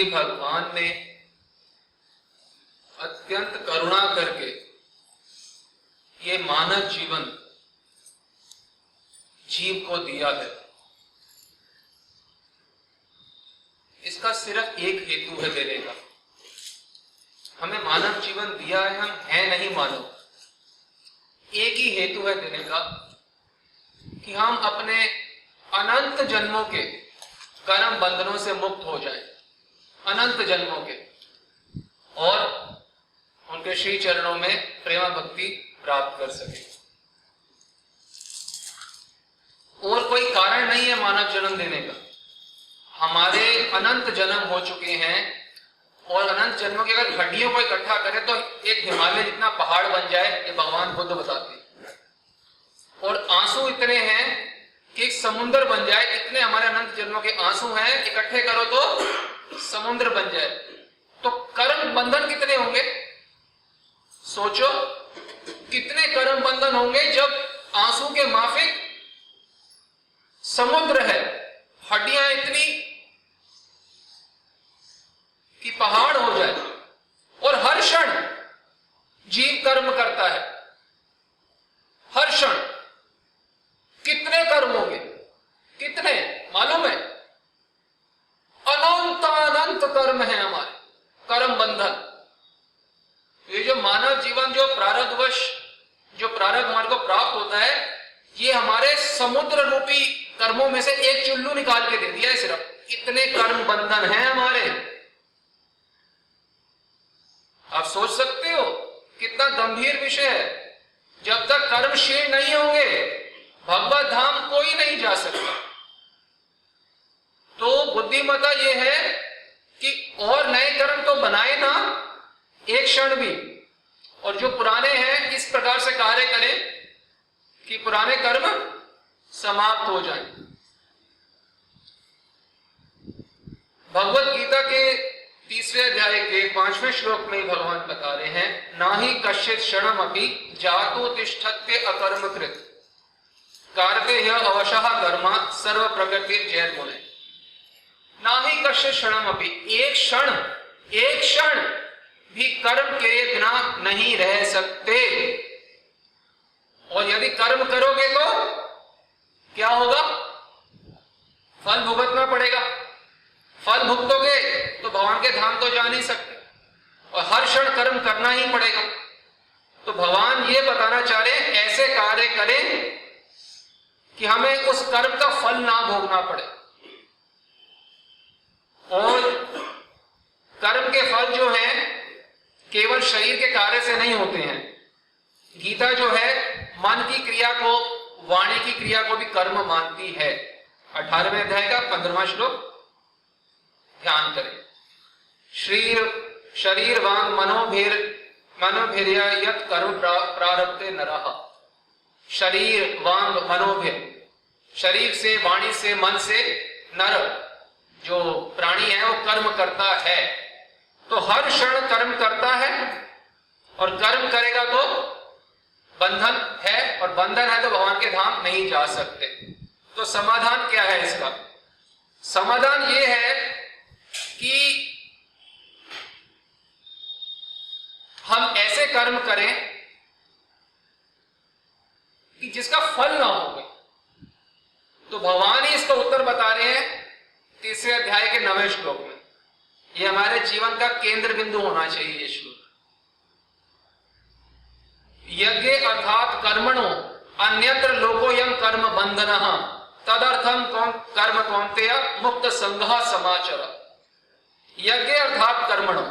श्री भगवान ने अत्यंत करुणा करके ये मानव जीवन जीव को दिया है। इसका सिर्फ एक हेतु है देने का। हमें मानव जीवन दिया है, हम हैं नहीं मानव। एक ही हेतु है देने का कि हम अपने अनंत जन्मों के कर्म बंधनों से मुक्त हो जाएं, अनंत जन्मों के, और उनके श्री चरणों में प्रेम भक्ति प्राप्त कर सके। और कोई कारण नहीं है मानव जन्म देने का। हमारे अनंत जन्म हो चुके हैं, और अनंत जन्मों की अगर हड्डियों को इकट्ठा करें तो एक हिमालय जितना पहाड़ बन जाए, ये भगवान बुद्ध बताते हैं। और आंसू इतने हैं कि एक समुद्र बन जाए, इतने हमारे अनंत जन्मों के आंसू हैं, इकट्ठे करो तो समुद्र बन जाए। तो कर्म बंधन कितने होंगे? सोचो, कितने कर्म बंधन होंगे जब आंसू के माफिक समुद्र है, हड्डियां इतनी कि पहाड़ हो जाए। और हर क्षण जीव कर्म करता है, हर क्षण। कितने कर्म होंगे? कितने मालूम है? अनंत अनंत कर्म है हमारे, कर्म बंधन। ये जो मानव जीवन, जो प्रारब्धवश, जो प्रारब्ध हमारे को प्राप्त होता है, ये हमारे समुद्र रूपी कर्मों में से एक चुल्लू निकाल के दे दिया है सिर्फ। इतने कर्म बंधन हैं हमारे। आप सोच सकते हो कितना गंभीर विषय है। जब तक कर्म क्षीण नहीं होंगे भगवत धाम कोई नहीं जा सकता। तो बुद्धिमता यह है कि और नए कर्म तो बनाए ना एक क्षण भी, और जो पुराने हैं इस प्रकार से कार्य करें कि पुराने कर्म समाप्त हो जाएं। भगवत गीता के 3वें अध्याय के 5वें श्लोक में भगवान बता रहे हैं, ना ही कश्चित क्षणम अपि जातु तिष्ठत्य अकर्म कृत कार्ते यह अवशः कर्मा सर्व प्रगति जय गुणे। ना ही कश्चित क्षणम अपि, एक क्षण भी कर्म के बिना नहीं रह सकते। और यदि कर्म करोगे तो क्या होगा? फल भुगतना पड़ेगा। फल भुगतोगे तो भगवान के धाम तो जा नहीं सकते, और हर क्षण कर्म करना ही पड़ेगा। तो भगवान ये बताना चाह रहे हैं, ऐसे कार्य करें कि हमें उस कर्म का फल ना भोगना पड़े। और कर्म के फल जो हैं केवल शरीर के कार्य से नहीं होते हैं। गीता जो है मन की क्रिया को, वाणी की क्रिया को भी कर्म मानती है। 18वें अध्याय का 15वां श्लोक ध्यान करें। शरीर वांग मनोभिर्या यत् कर्म प्रारब्धे नरः। शरीर वांग मनोभिर, शरीर से, वाणी से, मन से नर जो प्राणी है वो कर्म करता है। तो हर क्षण कर्म करता है, और कर्म करेगा तो बंधन है, और बंधन है तो भगवान के धाम नहीं जा सकते। तो समाधान क्या है इसका? समाधान ये है कि हम ऐसे कर्म करें कि जिसका फल ना हो। तो भगवान ही इसका उत्तर बता रहे हैं 3वें अध्याय के 9वें श्लोक में। ये हमारे जीवन का केंद्र बिंदु होना चाहिए ये श्लोक। यज्ञ अर्थात कर्मणो अन्यत्र लोकोयम कर्म बंधनः तदर्थम कर्म कौन्तेय मुक्त संघः समाचर। यज्ञ अर्थात कर्मणो,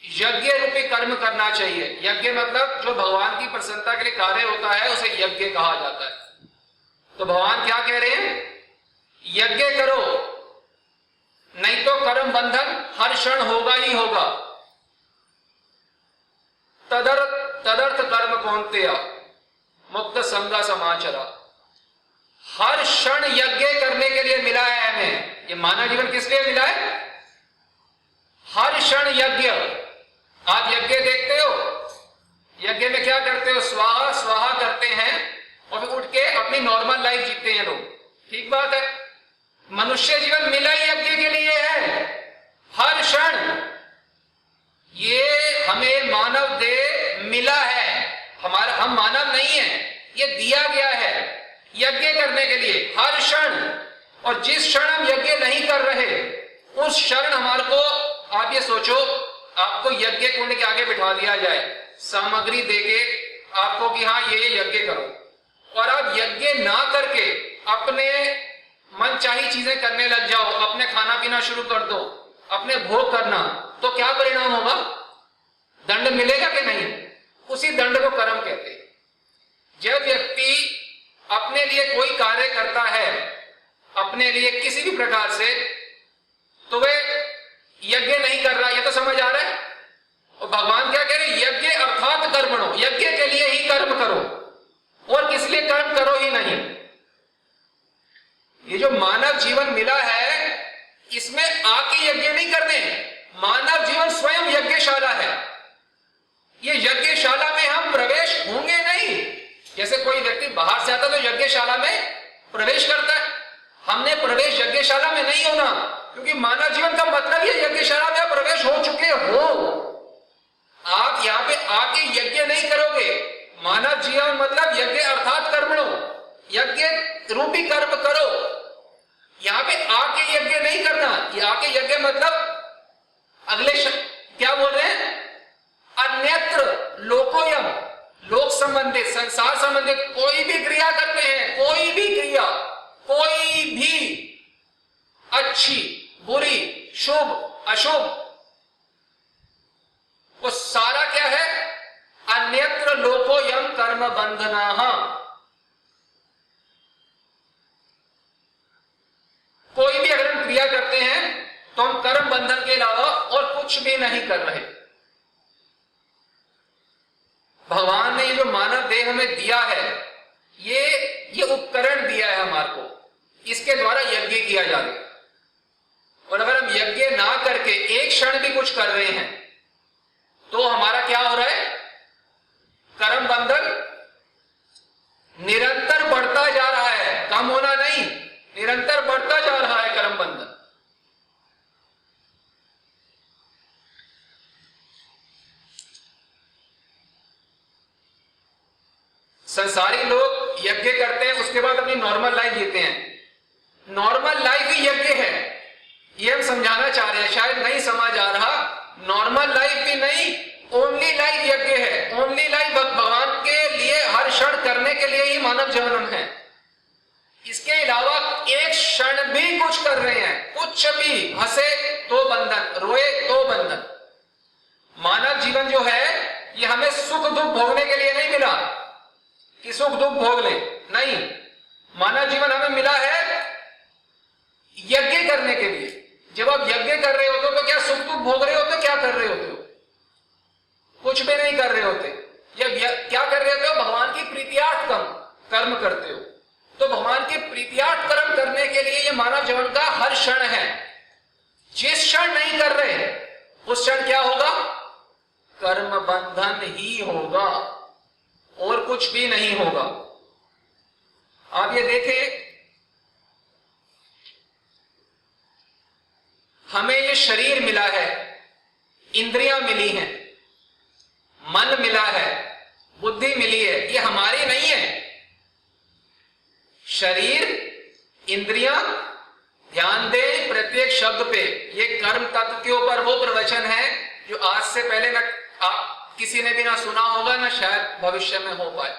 यज्ञ रूपी कर्म करना चाहिए। यज्ञ मतलब जो भगवान की प्रसन्नता के लिए कार्य होता है उसे यज्ञ कहा जाता है। तो भगवान क्या कह रहे हैं? यज्ञ करो, नहीं तो कर्म बंधन हर क्षण होगा ही होगा। तदर्थ कर्म कौन्तेय मुक्त संघ समाचर। हर क्षण यज्ञ करने के लिए मिला है हमें। ये मानव जीवन किस लिए मिला है? हर क्षण यज्ञ। आप यज्ञ देखते हो, यज्ञ में क्या करते हो? स्वाहा स्वाहा करते हैं, और फिर उठ के अपनी नॉर्मल लाइफ जीते हैं लोग। ठीक बात है। मनुष्य जीवन मिला ही यज्ञ के लिए है। हर क्षण ये हमें मानव देह मिला है, हम मानव नहीं है, ये दिया गया है यज्ञ करने के लिए हर क्षण। और जिस क्षण हम यज्ञ नहीं कर रहे उस क्षण हमारे को, आप ये सोचो, आपको यज्ञ कुंड के आगे बिठा दिया जाए, सामग्री देके आपको कि हाँ ये यज्ञ करो, और आप यज्ञ ना करके अपने मन चाही चीजें करने लग जाओ, अपने खाना पीना शुरू कर दो, अपने भोग करना, तो क्या परिणाम होगा? दंड मिलेगा कि नहीं? उसी दंड को कर्म कहते हैं। जब व्यक्ति अपने लिए कोई कार्य करता है, अपने लिए किसी भी प्रकार से, तो वे यज्ञ नहीं कर रहा, ये तो समझ आ रहा है। और भगवान क्या कह रहे? यज्ञ अर्थात कर्मणो, यज्ञ के लिए ही कर्म करो, और किस लिए कर्म करो ही नहीं। ये जो मानव जीवन मिला है, इसमें आके यज्ञ नहीं करने, मानव जीवन स्वयं यज्ञशाला है। ये यज्ञशाला में हम प्रवेश होंगे नहीं। जैसे कोई व्यक्ति बाहर से आता तो यज्ञशाला में प्रवेश करता है, हमने प्रवेश यज्ञशाला में नहीं होना, क्योंकि मानव जीवन का मतलब ये यज्ञशाला में प्रवेश हो चुके हो। आप यहां पे आके यज्ञ नहीं करोगे। मानव जीवन मतलब यज्ञ अर्थात कर्मणो, यज्ञ रूपी कर्म करो। यहां पे आके यज्ञ नहीं करना, ये आके यज्ञ मतलब अगले क्या बोल रहे हैं? अन्यत्र लोकोयम, लोक संबंधित, संसार संबंधित कोई भी क्रिया करते हैं, कोई भी क्रिया, कोई भी अच्छी बुरी शुभ अशुभ, वो सारा क्या है? अन्यत्र लोकोयम कर्म बंधनाः। कोई भी अगर हम क्रिया करते हैं तो हम कर्म बंधन के अलावा और कुछ भी नहीं कर रहे। भगवान ने ये जो मानव देह हमें दिया है, ये उपकरण दिया है हमारे को, इसके द्वारा यज्ञ किया जा रहा है। और अगर हम यज्ञ ना करके एक क्षण भी कुछ कर रहे हैं तो हमारा क्या हो रहा है? कर्म बंधन निरंतर बढ़ता जा रहा है, कम होना नहीं, निरंतर बढ़ता जा रहा है कर्म बंधन। संसारी लोग यज्ञ करते हैं, उसके बाद अपनी नॉर्मल लाइफ जीते हैं। नॉर्मल लाइफ ही यज्ञ है, ये हम समझाना चाह रहे हैं, शायद नहीं समझ आ रहा। नॉर्मल लाइफ भी नहीं, ओनली लाइफ यज्ञ है। ओनली लाइफ भगवान के लिए हर क्षण करने के लिए ही मानव जन्म है। इसके अलावा एक क्षण भी कुछ कर रहे हैं, कुछ भी, हंसे तो बंधन, रोए तो बंधन। मानव जीवन जो है ये हमें सुख दुख भोगने के लिए नहीं मिला कि सुख दुख भोग ले, नहीं। मानव जीवन हमें मिला है यज्ञ करने के लिए। जब आप यज्ञ कर रहे होते हो तो क्या सुख दुख भोग रहे होते हो? क्या कर रहे होते हो? कुछ भी नहीं कर रहे होते। जब क्या कर रहे होते हो? भगवान की प्रीतियार्थ कर्म करते हो। तो भगवान के प्रीतियार्थ कर्म करने के लिए ये मानव जीवन का हर क्षण है। जिस क्षण नहीं कर रहे उस क्षण क्या होगा? कर्म बंधन ही होगा और कुछ भी नहीं होगा। आप ये देखें, हमें ये शरीर मिला है, इंद्रियां मिली हैं, मन मिला है, बुद्धि मिली है, ये हमारी नहीं है। शरीर, इंद्रियां, ध्यान दें प्रत्येक शब्द पे। ये कर्म तत्व के ऊपर वो प्रवचन है जो आज से पहले ना आप किसी ने भी ना सुना होगा, ना शायद भविष्य में हो पाए।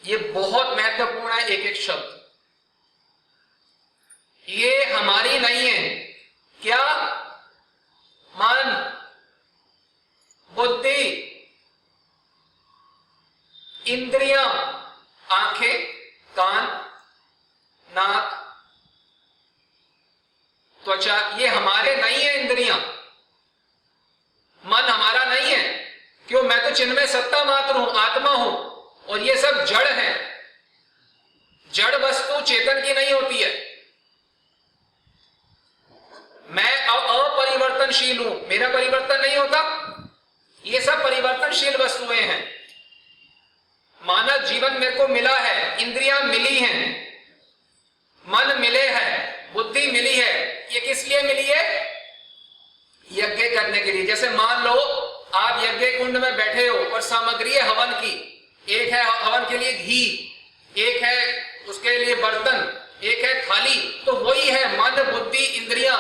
ये बहुत महत्वपूर्ण है, एक एक शब्द। ये हमारी नहीं है। क्या? मन, बुद्धि, इंद्रियां, आंखें, कान, नाक, त्वचा, ये हमारे नहीं है। इंद्रियां, मन हमारा नहीं है। क्यों? मैं तो चिन्मय सत्ता मात्र हूं, आत्मा हूं, और ये सब जड़ है। जड़ वस्तु चेतन की नहीं होती है। मैं अपरिवर्तनशील हूं, मेरा परिवर्तन नहीं होता। ये सब परिवर्तनशील वस्तुएं हैं। मानव जीवन मेरे को मिला है, इंद्रियां मिली हैं, मन मिले हैं, बुद्धि मिली है। ये किस लिए मिली है? जैसे मान लो आप यज्ञ कुंड में बैठे हो और सामग्री है हवन की, एक है हवन के लिए घी, एक है उसके लिए बर्तन, एक है थाली, तो वही है मन बुद्धि इंद्रियां।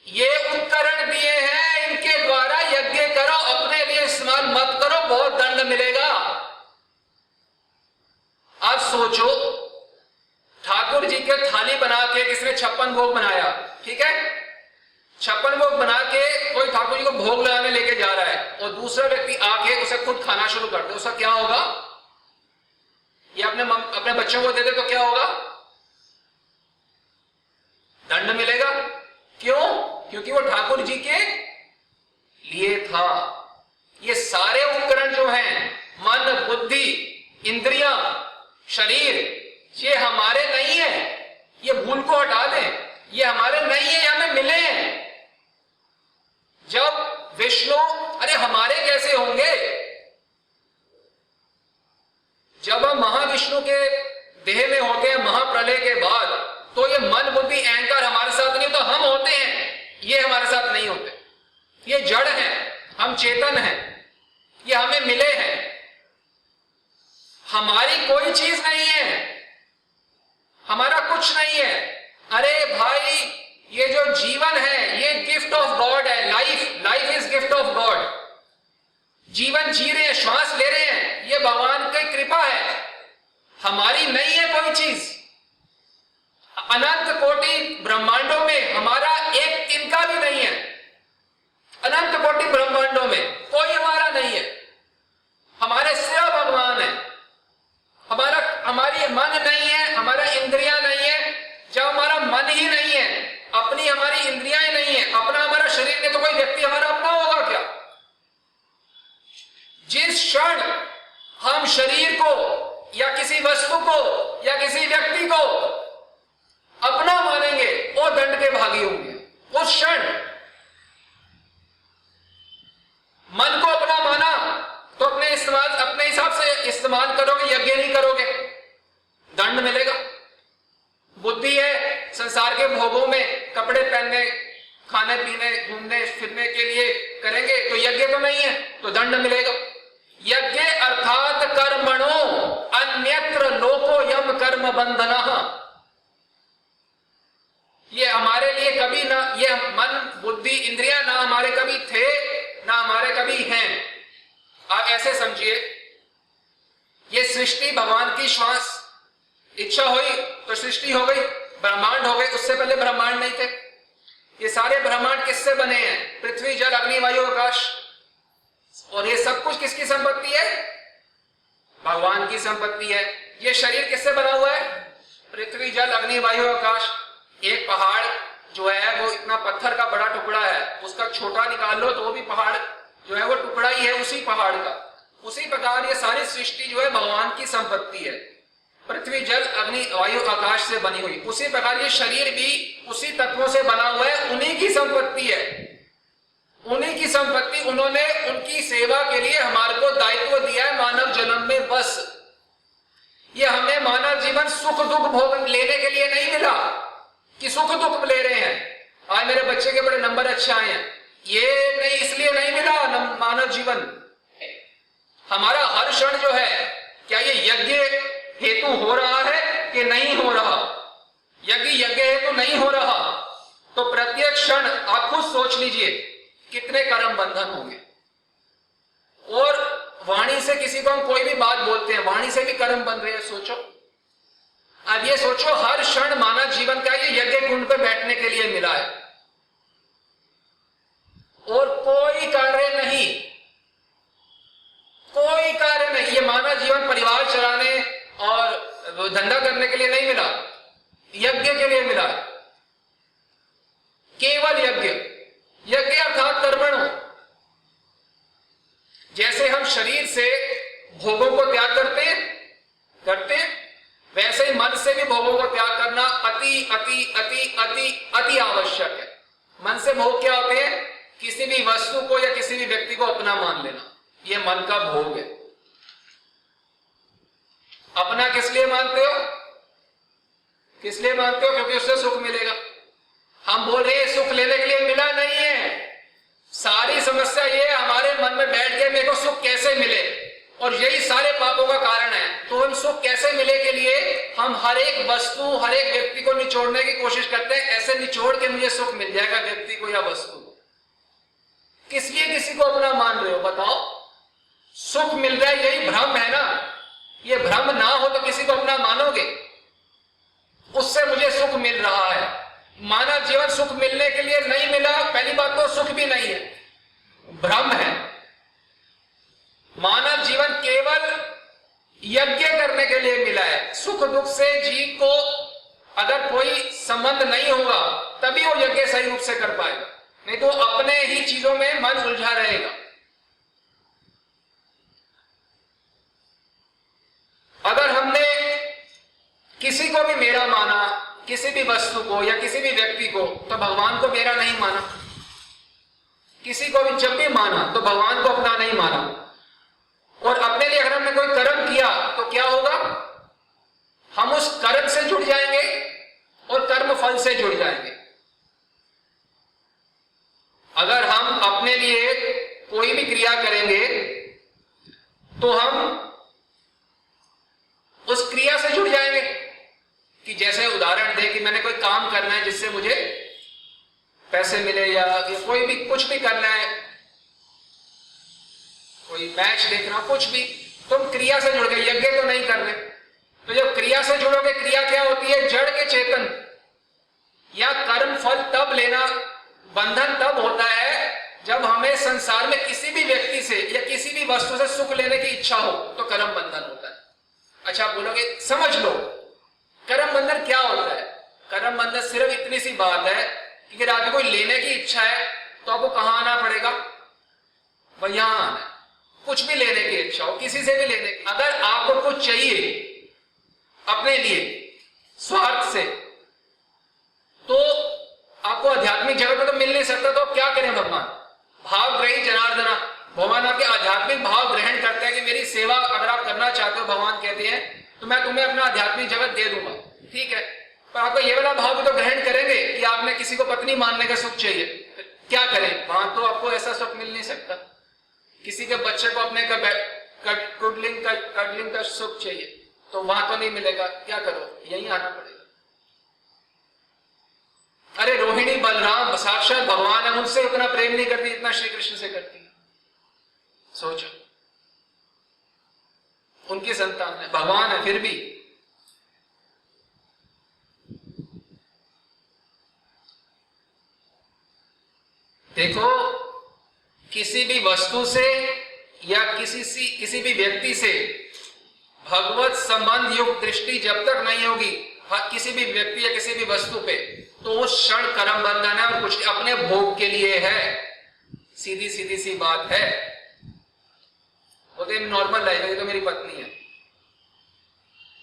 ये उपकरण दिए हैं, इनके द्वारा यज्ञ करो, अपने लिए इस्तेमाल मत करो, बहुत दंड मिलेगा। आप सोचो, ठाकुर जी के थाली बना के किसने 56 भोग बनाया, ठीक है, 56 भोग बना के कोई ठाकुर जी को भोग लगाने लेके जा रहा है और दूसरा व्यक्ति आके उसे खुद खाना शुरू कर दे, उसका क्या होगा? ये अपने बच्चों को दे दे तो क्या होगा? दंड मिलेगा। क्यों? क्योंकि वो ठाकुर जी के लिए था। ये सारे उपकरण जो हैं, मन बुद्धि इंद्रियां शरीर, ये हमारे नहीं है, ये भूल को हटा दें, ये हमारे नहीं है, ये हमें मिले हैं। जब विष्णु, अरे हमारे कैसे होंगे? जब हम महाविष्णु के देह में होते हैं महाप्रलय के बाद, तो ये मन बुद्धि अहंकार हमारे साथ नहीं, तो हम होते हैं, ये हमारे साथ नहीं होते। ये जड़ है, हम चेतन हैं, ये हमें मिले हैं, हमारी कोई चीज नहीं है, हमारा कुछ नहीं है। अरे भाई, ये जो जीवन है ये गिफ्ट ऑफ गॉड है। Life is gift of God. जीवन जी रहे हैं, श्वास ले रहे हैं, ये भगवान की कृपा है, हमारी नहीं है कोई चीज। अनंत कोटि ब्रह्मांडों में हमारा एक तिनका भी नहीं है। अनंत कोटि ब्रह्मांडों में कोई हमारा नहीं है, हमारे सिर्फ भगवान है। हमारी मन नहीं है, हमारा इंद्रियां नहीं है। जब हमारा मन ही नहीं है, अपनी हमारी इंद्रियां ही नहीं है, अपना हमारा शरीर नहीं, तो कोई व्यक्ति हमारा अपना होगा क्या? जिस क्षण हम शरीर को या किसी वस्तु को या किसी व्यक्ति को अपना मानेंगे, वो दंड के भागी होंगे। उस क्षण मन को अपना माना तो अपने हिसाब से इस्तेमाल करोगे, यज्ञ नहीं करोगे, दंड मिलेगा। बुद्धि है, संसार के भोगों में कपड़े पहनने, खाने पीने, घूमने फिरने के लिए करेंगे, तो यज्ञ तो नहीं है, तो दंड मिलेगा। यज्ञ अर्थात कर्मणो अन्यत्र लोको यम कर्म बंधनः। ये हमारे लिए कभी ना, ये मन बुद्धि इंद्रियां ना हमारे कभी थे ना हमारे कभी हैं। आप ऐसे समझिए, ये सृष्टि भगवान की श्वास, इच्छा हुई तो सृष्टि हो गई, ब्रह्मांड हो गए, उससे पहले ब्रह्मांड नहीं थे। ये सारे ब्रह्मांड किससे बने हैं? पृथ्वी जल अग्नि वायु आकाश। और ये सब कुछ किसकी संपत्ति है? भगवान की संपत्ति है। ये शरीर किससे बना हुआ है? पृथ्वी जल अग्नि वायु आकाश। एक पहाड़ जो है वो इतना पत्थर का बड़ा टुकड़ा है, उसका छोटा निकाल लो तो वो भी पहाड़ जो है वो टुकड़ा ही है उसी पहाड़ का। उसी प्रकार ये सारी सृष्टि जो है भगवान की संपत्ति है, पृथ्वी जल अग्नि वायु आकाश से बनी हुई। उसी प्रकार ये शरीर भी उसी तत्वों से बना हुआ है, उन्हीं की संपत्ति है, उन्हीं की संपत्ति। उन्होंने उनकी सेवा के लिए हमारे को दायित्व दिया है मानव जन्म में। बस ये हमें मानव जीवन सुख दुख भोग लेने के लिए नहीं मिला कि सुख दुख ले रहे हैं, आज मेरे बच्चे के बड़े नंबर अच्छे आए हैं, ये नहीं, इसलिए नहीं मिला मानव जीवन। हमारा हर क्षण जो है, क्या ये यज्ञ हेतु हो रहा है कि नहीं हो रहा? यज्ञ हेतु नहीं हो रहा तो प्रत्येक क्षण आप खुद सोच लीजिए कितने कर्म बंधन होंगे। और वाणी से किसी को हम कोई भी बात बोलते हैं, वाणी से भी कर्म बन रहे हैं। सोचो, अब ये सोचो, हर क्षण मानव जीवन का ये यज्ञ कुंड पे बैठने के लिए मिला है और कोई कार्य नहीं, कोई कार्य नहीं। ये मानव जीवन परिवार चलाने और धंधा करने के लिए नहीं मिला, यज्ञ के लिए मिला, केवल यज्ञ। यज्ञ अर्थात कर्मणो। जैसे हम शरीर से भोगों को त्याग करते हैं, वैसे ही मन से भी भोगों को त्याग करना अति अति अति अति अति आवश्यक है। मन से भोग क्या होते हैं? किसी भी वस्तु को या किसी भी व्यक्ति को अपना मान लेना, यह मन का भोग है। अपना किस लिए मानते हो? किस लिए मानते हो? क्योंकि उससे सुख मिलेगा। हम बोल रहे हैं सुख लेने के लिए मिला नहीं है, सारी समस्या ये है हमारे मन में बैठ गए मेरे को सुख कैसे मिले, और यही सारे पापों का कारण है। तो हम सुख कैसे मिले के लिए हम हर एक वस्तु, हर एक व्यक्ति को निचोड़ने की कोशिश करते हैं, ऐसे निचोड़ के मुझे सुख मिल जाएगा व्यक्ति को या वस्तु को। किस लिए किसी को अपना मान रहे हो बताओ? सुख मिल रहा है, यही भ्रम है ना। ये भ्रम ना हो तो किसी को अपना मानोगे? उससे मुझे सुख मिल रहा है। मानव जीवन सुख मिलने के लिए नहीं मिला, पहली बात तो सुख भी नहीं है, भ्रम है। मानव जीवन केवल यज्ञ करने के लिए मिला है। सुख दुख से जीव को अगर कोई संबंध नहीं होगा तभी वो यज्ञ सही रूप से कर पाएगा, नहीं तो अपने ही चीजों में मन उलझा रहेगा। अगर हमने किसी को भी मेरा माना, किसी भी वस्तु को या किसी भी व्यक्ति को, तो भगवान को मेरा नहीं माना। किसी को भी जब भी माना तो भगवान को अपना नहीं माना। और अपने लिए अगर हमने कोई कर्म किया तो क्या होगा? हम उस कर्म से जुड़ जाएंगे और कर्म फल से जुड़ जाएंगे। अगर हम अपने लिए कोई भी क्रिया करेंगे तो हम उस क्रिया से जुड़ जाएंगे। कि जैसे उदाहरण दे कि मैंने कोई काम करना है जिससे मुझे पैसे मिले, या कोई भी कुछ भी करना है, कोई मैच देखना, कुछ भी, तुम क्रिया से जुड़ गए, यज्ञ तो नहीं कर रहे। तो जब क्रिया से जुड़ोगे, क्रिया क्या होती है? जड़ के चेतन या कर्म फल तब लेना, बंधन तब होता है जब हमें संसार में किसी भी व्यक्ति से या किसी भी वस्तु से सुख लेने की इच्छा हो, तो कर्म बंधन होता है। अच्छा बोलोगे, समझ लो कर्म बंधन क्या होता है? कर्म बंधन सिर्फ इतनी सी बात है कि अगर आपको कोई लेने की इच्छा है तो आपको कहां आना पड़ेगा? वह यहां आना है। कुछ भी लेने की इच्छा हो, किसी से भी लेने की, अगर आपको कुछ चाहिए अपने लिए स्वार्थ से, तो आपको आध्यात्मिक जगत में तो मिल नहीं सकता। तो क्या करें भगवान? भाव ग्रही जनार्दना, भगवान आपके आध्यात्मिक भाव ग्रहण करते हैं कि मेरी सेवा अगर आप करना चाहते हो, भगवान कहते हैं तो मैं तुम्हें अपना आध्यात्मिक जगत दे दूंगा, ठीक है। पर आपको ये वाला भाव भी तो ग्रहण करेंगे कि आपने किसी को पत्नी मानने का सुख चाहिए, क्या करें? वहां तो आपको ऐसा सुख मिल नहीं सकता। किसी के बच्चे को अपने कडलिंग का सुख चाहिए तो वहां तो नहीं मिलेगा, क्या करो? यहीं आना पड़ेगा। अरे रोहिणी बलराम साक्षात भगवान है, उनसे उतना प्रेम नहीं करती जितना श्री कृष्ण से करती है। सोचो, उनकी संतान है, भगवान है, फिर भी देखो, किसी भी वस्तु से या किसी भी व्यक्ति से भगवत संबंध युक्त दृष्टि जब तक नहीं होगी किसी भी व्यक्ति या किसी भी वस्तु पे, तो वो क्षण कर्म बंधन है और कुछ अपने भोग के लिए है। सीधी सीधी सी बात है। बोलते नॉर्मल लाइफ है, ये तो मेरी पत्नी है,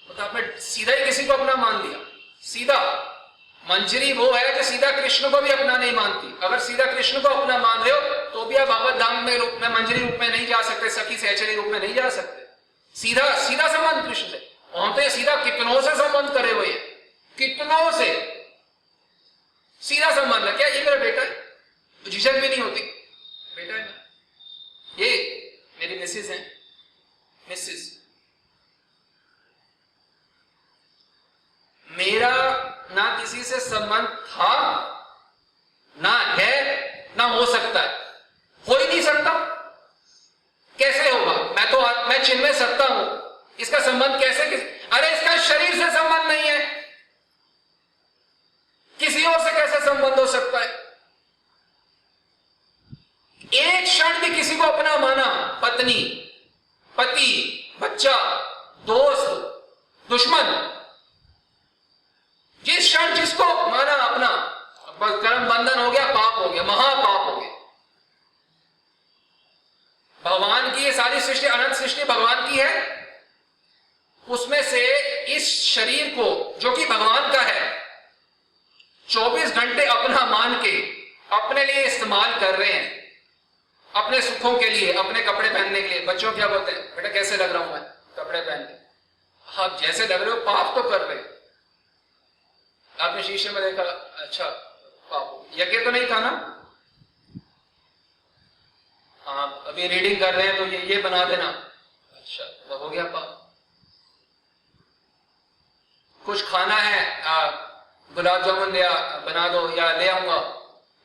तो आपने सीधा ही किसी को अपना मान लिया। सीधा मंजरी वो है जो सीधा कृष्ण को भी अपना नहीं मानती। अगर सीधा कृष्ण को अपना मान रहे हो तो भी आप भगवत धाम में रूप में मंजरी रूप में नहीं जा सकते, सखी सहचरी रूप में नहीं जा सकते। सीधा सीधा संबंध कृष्ण से। हम तो ये सीधा कितनों से संबंध करे हुए हैं, कितनों से सीधा संबंध है। क्या ये मेरा बेटा है? तो झिझक भी नहीं होती, बेटा है ना, ये मेरी मिसेज है, मिसेज। मेरा ना किसी से संबंध था, ना है, ना हो सकता है, हो ही नहीं सकता। कैसे होगा? मैं चिन्मय सत्ता हूं, इसका संबंध कैसे अरे इसका शरीर से संबंध नहीं है, किसी और से कैसे संबंध हो सकता है? एक क्षण भी किसी को अपना माना, पत्नी, पति, बच्चा, दोस्त, दुश्मन, जिस क्षण जिसको माना अपना, कर्म बंधन हो गया, पाप हो गया, महापाप हो गया। भगवान की ये सारी सृष्टि, अनंत सृष्टि भगवान की है, उसमें से इस शरीर को जो कि भगवान का है 24 घंटे अपना मान के अपने लिए इस्तेमाल कर रहे हैं, अपने सुखों के लिए, अपने कपड़े पहनने के लिए। बच्चों क्या बोलते हैं, बेटा कैसे लग रहा हूं मैं कपड़े पहन के? आप जैसे लग रहे हो, पाप तो कर रहे हो। आपने शीशे में देखा, अच्छा पाप, यज्ञ तो नहीं था ना? आप अभी रीडिंग कर रहे हैं तो ये बना देना, अच्छा वो हो गया पाप। कुछ खाना है, गुलाब जामुन बना दो या ले आऊंगा,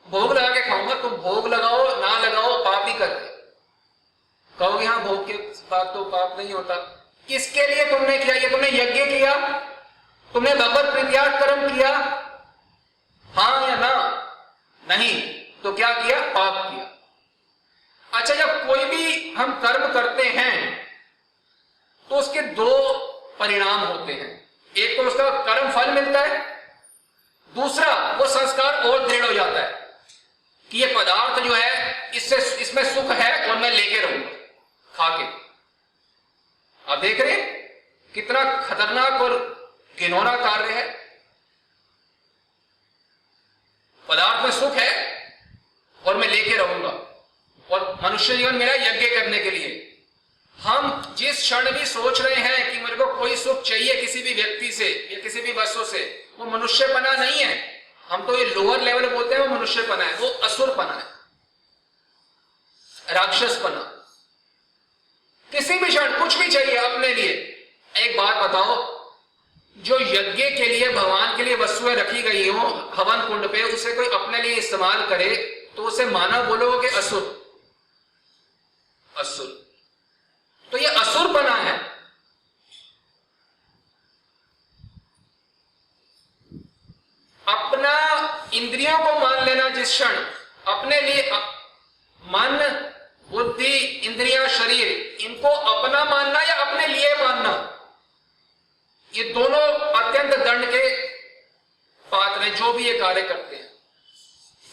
भोग लगा के खाऊंगा, तुम भोग लगाओ ना लगाओ पाप ही करते। कहोगे हाँ भोग के साथ तो पाप नहीं होता। किसके लिए तुमने किया? ये तुमने यज्ञ किया, तुमने भगवत प्रीत्यार्थ कर्म किया, हाँ या ना? नहीं, तो क्या किया? पाप किया। अच्छा, जब कोई भी हम कर्म करते हैं तो उसके दो परिणाम होते हैं। एक तो उसका कर्म फल मिलता है, दूसरा वो संस्कार और दृढ़ हो जाता है कि ये पदार्थ जो है इसमें सुख है और मैं लेके रहूंगा खा के। आप देख रहे हैं कितना खतरनाक और घिनौना कार्य है। पदार्थ में सुख है और मैं लेके रहूंगा, और मनुष्य जीवन मेरा यज्ञ करने के लिए। हम जिस क्षण भी सोच रहे हैं कि मेरे को कोई सुख चाहिए किसी भी व्यक्ति से या किसी भी वस्तु से, वो मनुष्यपना नहीं है। हम तो ये लोअर लेवल बोलते हैं, वो मनुष्यपना है, वो असुरपना है, राक्षसपना। किसी भी क्षण कुछ भी चाहिए अपने लिए। एक बात बताओ, जो यज्ञ के लिए भगवान के लिए वस्तुएं रखी गई हो हवन कुंड पे, उसे कोई अपने लिए इस्तेमाल करे तो उसे मानव बोलोगे असुर? असुर। तो ये असुरपना है। अपना इंद्रियों को मान लेना जिस क्षण, अपने लिए मन बुद्धि इंद्रियां शरीर इनको अपना मानना या अपने लिए मानना, ये दोनों अत्यंत दंड के पात्र हैं। जो भी ये कार्य करते हैं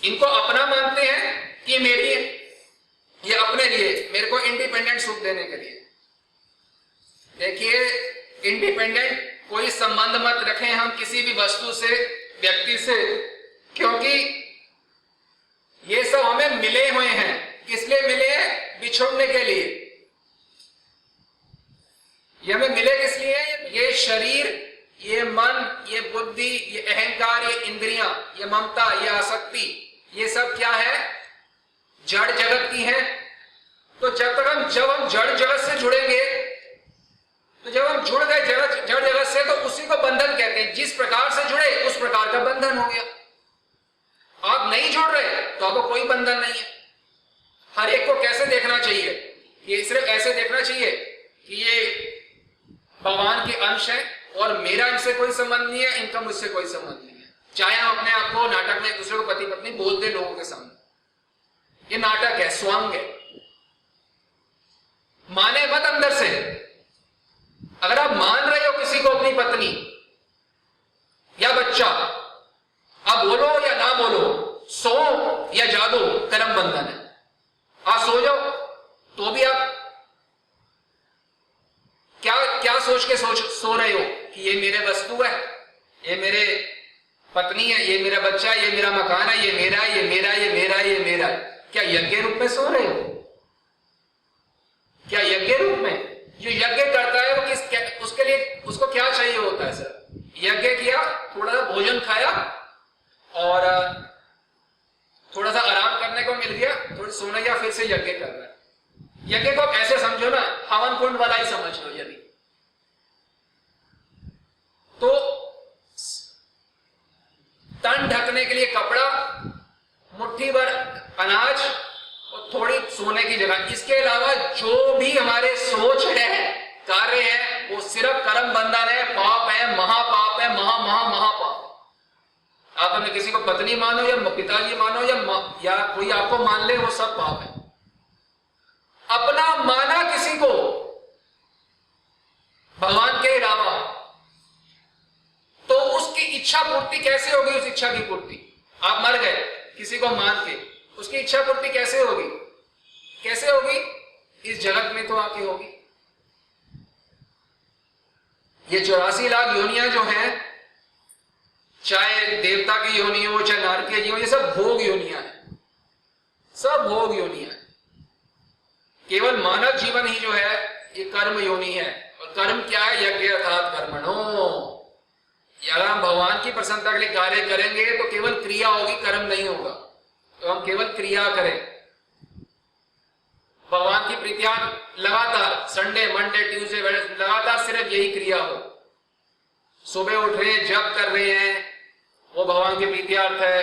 इनको अपना मानते हैं कि ये मेरी है, ये अपने लिए, मेरे को इंडिपेंडेंट सुख देने के लिए। देखिए, इंडिपेंडेंट कोई संबंध मत रखें हम किसी भी वस्तु से व्यक्ति से, क्योंकि ये सब हमें मिले हुए हैं। किस लिए मिले हैं? बिछोड़ने के लिए। ये हमें मिले किस लिए? ये शरीर, ये मन, ये बुद्धि, ये अहंकार, ये इंद्रियां, ये ममता, ये आसक्ति, ये सब क्या है? जड़ जगत की है। तो जब हम जड़ जगत से जुड़ेंगे, तो जब हम जुड़ गए जड़ जगत से, तो उसी को बंधन कहते हैं। जिस प्रकार से जुड़े उस प्रकार का बंधन हो गया। आप नहीं जुड़ रहे तो आपको कोई बंधन नहीं है। हर एक को कैसे देखना चाहिए? ये सिर्फ ऐसे देखना चाहिए कि ये भगवान के अंश है और मेरा इनसे कोई संबंध नहीं है, इनका मुझसे कोई संबंध नहीं है। चाहे हम अपने आप को नाटक में एक दूसरे को पति पत्नी बोल दे लोगों के सामने, ये नाटक है, स्वांग है। माने मत अंदर से। अगर आप मान रहे हो किसी को अपनी पत्नी या बच्चा, आप बोलो या ना बोलो, सो या जागो, कर्म बंधन है। आप सो जाओ तो भी आप क्या सोच के सो रहे हो कि ये मेरे वस्तु है, ये मेरे पत्नी है, ये मेरा बच्चा है, ये मेरा मकान है, ये मेरा है, ये मेरा है, ये मेरा है, ये मेरा है। क्या यज्ञ रूप में सो रहे हो? क्या यज्ञ रूप में? जो यज्ञ करता है वो उसके लिए उसको क्या चाहिए होता है? सर, यज्ञ किया, थोड़ा सा भोजन खाया और थोड़ा सा आराम करने को मिल गया, थोड़ी सोने गया, फिर से यज्ञ कर रहा है। यज्ञ को आप ऐसे समझो ना, हवन कुंड वाला ही समझ लो। यदि तो तन ढकने के लिए कपड़ा, मुट्ठी भर अनाज और थोड़ी सोने की जगह, इसके अलावा जो भी हमारे सोच है, कार्य है, वो सिर्फ कर्म बंधन है, पाप है, महापाप है, महापाप। आप अपने किसी को पत्नी मानो या पिताजी मानो या कोई आपको मान ले, वो सब पाप है। अपना माना किसी को भगवान के अलावा, तो उसकी इच्छा पूर्ति कैसे होगी? उस इच्छा की पूर्ति, आप मर गए किसी को मान के, उसकी इच्छा पूर्ति कैसे होगी? कैसे होगी? इस जगत में तो आके होगी। ये 84 लाख योनियां जो हैं, चाहे देवता की योनि हो चाहे नारकीय जी हो, ये सब भोग योनियां हैं, सब भोग योनियां हैं। केवल मानव जीवन ही जो है ये कर्म योनि है। और कर्म क्या है? यज्ञ अर्थात कर्मणो। अगर हम भगवान की प्रसन्नता के लिए कार्य करेंगे तो केवल क्रिया होगी, कर्म नहीं होगा। तो हम केवल क्रिया करें। भगवान की प्रीत्यार्थ लगातार संडे मंडे ट्यूसडे वेडनेसडे लगातार सिर्फ यही क्रिया हो, सुबह उठ रहे हैं जप कर रहे हैं वो भगवान की प्रीत्यार्थ है,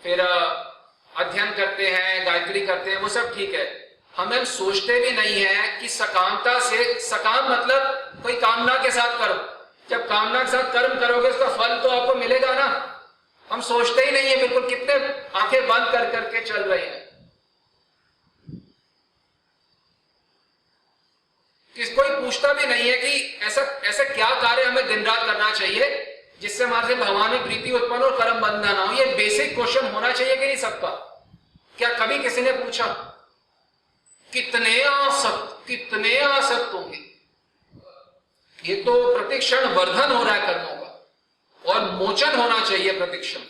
फिर अध्ययन करते हैं गायत्री करते हैं वो सब ठीक है। हम सोचते भी नहीं है कि सकामता से, सकाम मतलब कोई कामना के साथ करो, जब कामना के साथ कर्म करोगे उसका फल तो आपको मिलेगा ना। हम सोचते ही नहीं है, बिल्कुल कितने आंखें बंद कर करके चल रहे हैं। कोई पूछता भी नहीं है कि ऐसा ऐसा क्या कार्य हमें दिन रात करना चाहिए जिससे हमारे भगवान में प्रीति उत्पन्न और कर्म बंधना ना हो। ये बेसिक क्वेश्चन होना चाहिए कि नहीं सबका। क्या कभी किसी ने पूछा कितने आसक्त होंगे? ये तो प्रतिक्षण वर्धन हो रहा है कर्मों का और मोचन होना चाहिए प्रतिक्षण।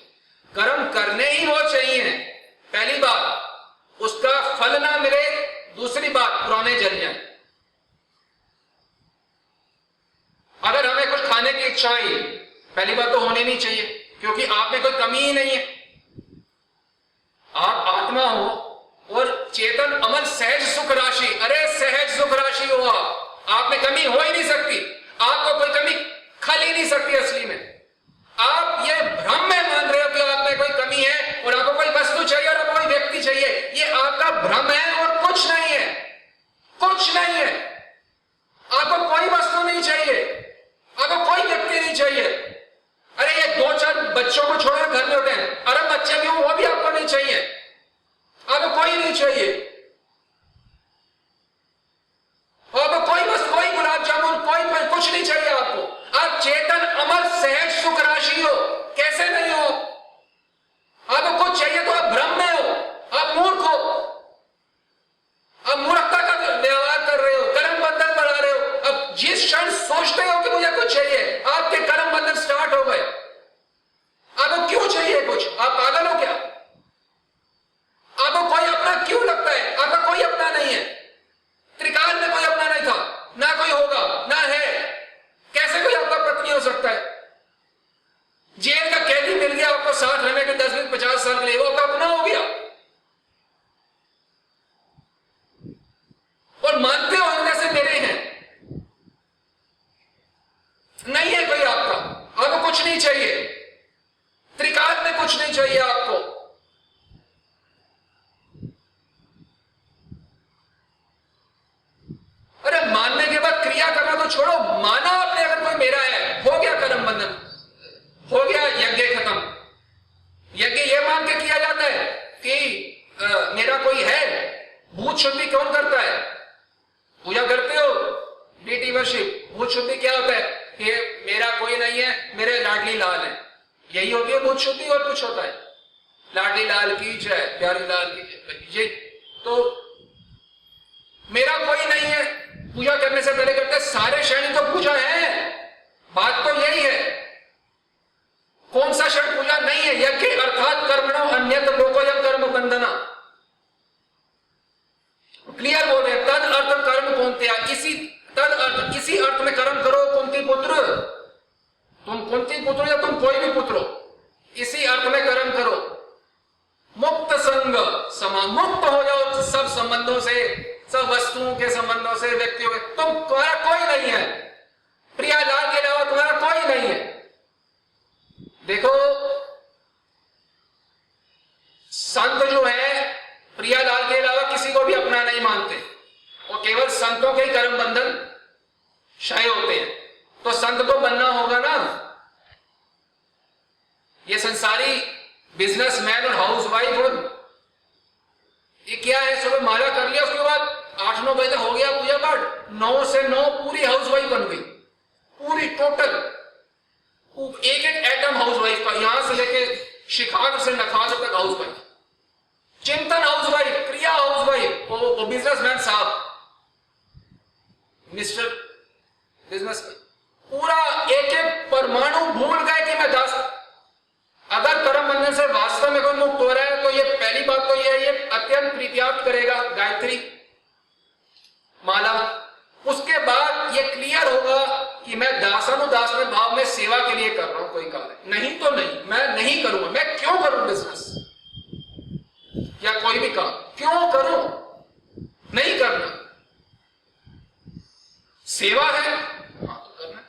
कर्म करने ही वो चाहिए। पहली बात उसका फल ना मिले, दूसरी बात पुराने जल जाए। अगर हमें कुछ खाने की इच्छा है, पहली बात तो होनी नहीं चाहिए, क्योंकि आप में कोई कमी ही नहीं है। आप आत्मा हो और चेतन अमल सहज सुख राशि, अरे सहज सुख राशि हो आप में कमी हो ही नहीं सकती। आपको कोई कमी खल ही नहीं सकती। असली में आप ये भ्रम में मान रहे हो कि आप में कोई कमी है और आपको कोई वस्तु चाहिए और आपको कोई व्यक्ति चाहिए। ये आपका भ्रम है और कुछ नहीं है, कुछ नहीं है। आपको कोई वस्तु नहीं चाहिए, आपको कोई व्यक्ति नहीं चाहिए। अरे ये 2-4 बच्चों को छोड़कर घर में उठे, अरे बच्चे भी हो वो भी आपको नहीं चाहिए, आपको कोई नहीं चाहिए। आपको कोई बस कोई गुलाब जामुन कोई कुछ नहीं चाहिए आपको। आप चेतन अमर सहज सुख राशि हो, कैसे नहीं हो? आपको कुछ चाहिए तो आप भ्रम में हो, आप मूर्ख हो, आप मूर्खता का व्यवहार कर रहे हो, कर्म बंधन बढ़ा रहे हो। अब जिस क्षण सोचते हो कि मुझे कुछ चाहिए, आपके कर्म बंधन स्टार्ट हो गए। आपको क्यों चाहिए कुछ? आप पागल हो क्या? आपको कोई अपना क्यों लगता है? आपका कोई अपना नहीं है। त्रिकाल में कोई अपना नहीं था, ना कोई होगा, ना है। कैसे कोई आपका पत्नी हो सकता है? जेल का कैदी मिल गया आपको साथ रहने के 10-50 साल के लिए, वो आपका अपना हो गया और मानते हो इनमें से मेरे हैं। नहीं है कोई आपका, आपको कुछ नहीं चाहिए, त्रिकाल में कुछ नहीं चाहिए आपको। अरे मानने के बाद क्रिया करना तो छोड़ो, माना आपने अगर कोई मेरा है, हो गया कर्म बंधन, हो गया यज्ञ खत्म। यज्ञ यह मान के किया जाता है कि मेरा कोई है। भूत शुद्धि कौन करता है? पूजा करते हो, डीटी वर्शिप। भूत शुद्धि क्या होता है कि मेरा कोई नहीं है, मेरे लाडली लाल है, यही होती है भूत शुद्धि। और कुछ होता है लाडली लाल की जय, प्यारी लाल की जय। ये तो मेरा कोई नहीं है, पूजा करने से पहले करते सारे क्षण तो पूजा है। बात तो यही है। कौन सा क्षण पूजा नहीं है? यज्ञ अर्थात कर्मणो अन्यत्र लोकोयम कर्म बंधना। क्लियर बोल रहे, तद अर्थ कर्म कौनत्या, इसी तद अर्थ, इसी अर्थ में कर्म करो कुंती पुत्र। तुम कुंती पुत्र या तुम कोई भी पुत्र हो, इसी अर्थ में कर्म करो। मुक्त संग समा, मुक्त हो जाओ सब संबंधों से, सब वस्तुओं के संबंधों से, व्यक्तियों के। तुम्हारा कोई नहीं है, प्रिया लाल के अलावा तुम्हारा कोई नहीं है। देखो संत जो है प्रिया लाल के अलावा किसी को भी अपना नहीं मानते, वो केवल संतों के ही कर्म बंधन क्षय होते हैं। तो संत तो बनना होगा ना। ये संसारी बिजनेसमैन और हाउसवाइफ और ये क्या है, सुबह माला कर लिया, उसके बाद 8-9 बजे तक हो गया पूजा पाठ, 9 से 9 पूरी हाउसवाइफ बन गई, पूरी टोटल एक एटम हाउसवाइफ का, यहां से लेके शिखार से नखार तक हाउसवाइफ, चिंतन हाउसवाइफ, क्रिया हाउसवाइफ, वो बिजनेसमैन साहब, मिस्टर बिजनेसमैन, पूरा एक परमाणु भूल गए कि मैं दास। अगर कर्म बंधन से वास्तव में कोई मुक्त हो रहा है तो ये पहली बात तो ये अत्यंत प्रीत्याग करेगा गायत्री माला। उसके बाद ये क्लियर होगा कि मैं दासानुदासन भाव में सेवा के लिए कर रहा हूं कोई कार्य, नहीं तो नहीं, मैं नहीं करूंगा। मैं क्यों करूं बिजनेस या कोई भी काम, क्यों करूं? नहीं करना। सेवा है, हाँ तो करना।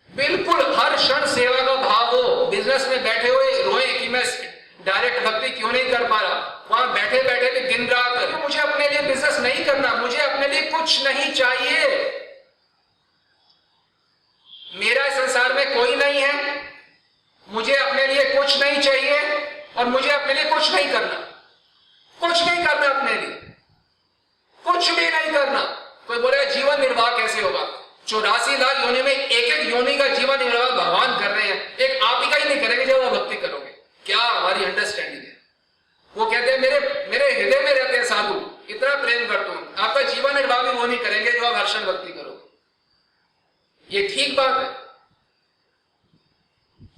बिल्कुल हर क्षण सेवा का भाव हो। बिजनेस में बैठे हुए रोए कि मैं डायरेक्ट भक्ति क्यों नहीं कर पा रहा, वहां बैठे बैठे भी दिन रात मुझे अपने लिए बिजनेस नहीं करना, मुझे अपने लिए कुछ नहीं चाहिए, मेरा संसार में कोई नहीं है, मुझे अपने लिए कुछ नहीं चाहिए और मुझे अपने लिए कुछ नहीं करना, कुछ नहीं करना, अपने लिए कुछ भी नहीं करना। कोई बोलेगा जीवन निर्वाह कैसे होगा? 84 लाख योनि में एक एक योनि का जीवन निर्वाह भगवान कर रहे हैं, एक आप ही का ही नहीं करेंगे जब आप भक्ति करोगे। क्या हमारी अंडरस्टैंडिंग है? वो कहते हैं मेरे हृदय में रहते हैं साधु, इतना प्रेम करता हूं, आपका जीवन निर्वाह भी वो नहीं करेंगे जो आप हर्षण भक्ति करोगे। ये ठीक बात है।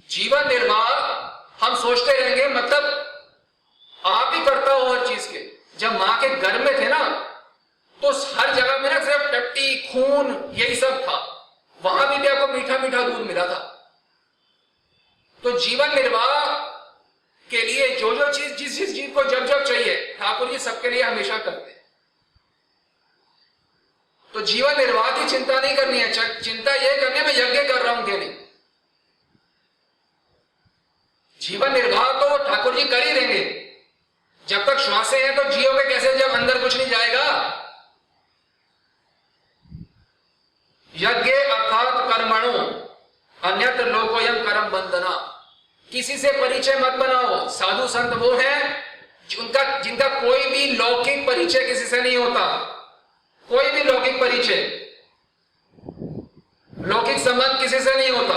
जीवन निर्वाह हम सोचते रहेंगे मतलब आप ही करता हो हर चीज के। जब मां के गर्भ में थे ना तो हर जगह में ना सिर्फ टट्टी खून यही सब था, वहां भी आपको मीठा मीठा दूध मिला था। तो जीवन निर्वाह के लिए जो जो चीज जिस जिस चीज को जब जब चाहिए ठाकुर जी सबके लिए हमेशा करते हैं। तो जीवन निर्वाह की चिंता नहीं करनी है, चिंता यह करनी है मैं यज्ञ कर रहा हूं कि नहीं। जीवन निर्वाह तो ठाकुर जी कर ही देंगे, जब तक श्वासें हैं तो जियोगे कैसे जब अंदर कुछ नहीं जाएगा। यज्ञ अर्थात कर्मणो अन्यत्र लोकोयम कर्म बंधना। किसी से परिचय मत बनाओ। साधु संत वो है जिनका कोई भी लौकिक परिचय किसी से नहीं होता, कोई भी लौकिक परिचय, लौकिक संबंध किसी से नहीं होता।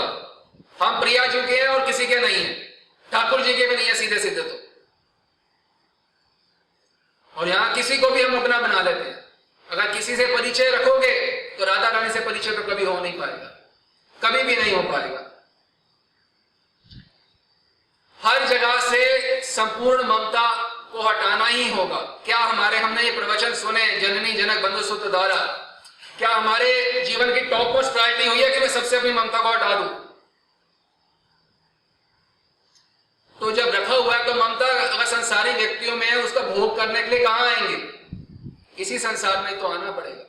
हम प्रिया जी के हैं और किसी के नहीं है, ठाकुर जी के भी नहीं है सीधे सीधे तो। और यहां किसी को भी हम अपना बना लेते हैं। अगर किसी से परिचय रखोगे तो राधा रानी से परिचय तो कभी हो नहीं पाएगा, कभी भी नहीं हो पाएगा। हर जगह से संपूर्ण ममता को हटाना ही होगा। क्या हमने ये प्रवचन सुने जननी जनक बंधु सुत द्वारा, क्या हमारे जीवन की टॉप मोस्ट प्रायोरिटी हुई है कि मैं सबसे अपनी ममता को हटा दूं? तो जब रखा हुआ है तो ममता अगर संसारी व्यक्तियों में है उसका भोग करने के लिए कहां आएंगे? इसी संसार में तो आना पड़ेगा।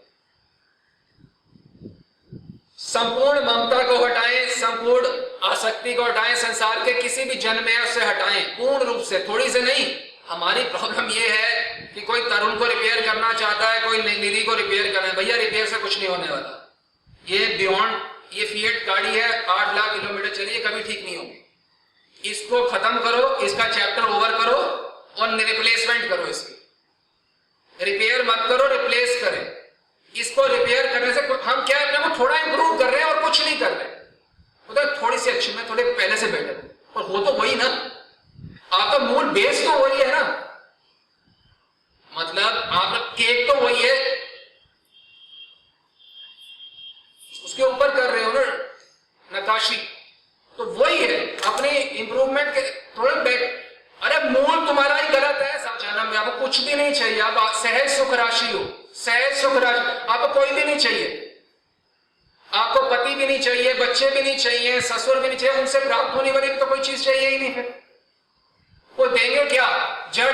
संपूर्ण ममता को हटाएं, संपूर्ण आसक्ति को हटाएं, संसार के किसी भी जन्म में उससे हटाएं पूर्ण रूप से, थोड़ी से नहीं। हमारी प्रॉब्लम यह है कि कोई तरुण को रिपेयर करना चाहता है, कोई निधि को रिपेयर करना है। भैया रिपेयर से कुछ नहीं होने वाला। ये बियॉन्ड, ये फिएट गाड़ी है, 8 लाख किलोमीटर चलिए, कभी ठीक नहीं होगी। इसको खत्म करो, इसका चैप्टर ओवर करो और रिप्लेसमेंट करो। इसकी रिपेयर मत करो, रिप्लेस करें। इसको रिपेयर करने से हम क्या अपने को थोड़ा इंप्रूव कर रहे हैं और कुछ नहीं कर रहे। मतलब थोड़ी सी अच्छी में थोड़े पहले से बेटर, और हो तो वही ना, आपका मूल बेस तो वही है ना। मतलब आपका केक तो वही है, उसके ऊपर कर रहे हो ना नकाशी, तो वही है। अपने इंप्रूवमेंट के थोड़े बेट। अरे मूल तुम्हारा ही गलत है। जन्म में आपको कुछ भी नहीं चाहिए, आप सहज सुख राशि हो, सहज सुख राशि। आपको कोई भी नहीं चाहिए, आपको पति भी नहीं चाहिए, बच्चे भी नहीं चाहिए, ससुर भी नहीं चाहिए। उनसे प्राप्त होने वाली तो कोई चीज चाहिए ही नहीं। फिर वो देंगे क्या? जड़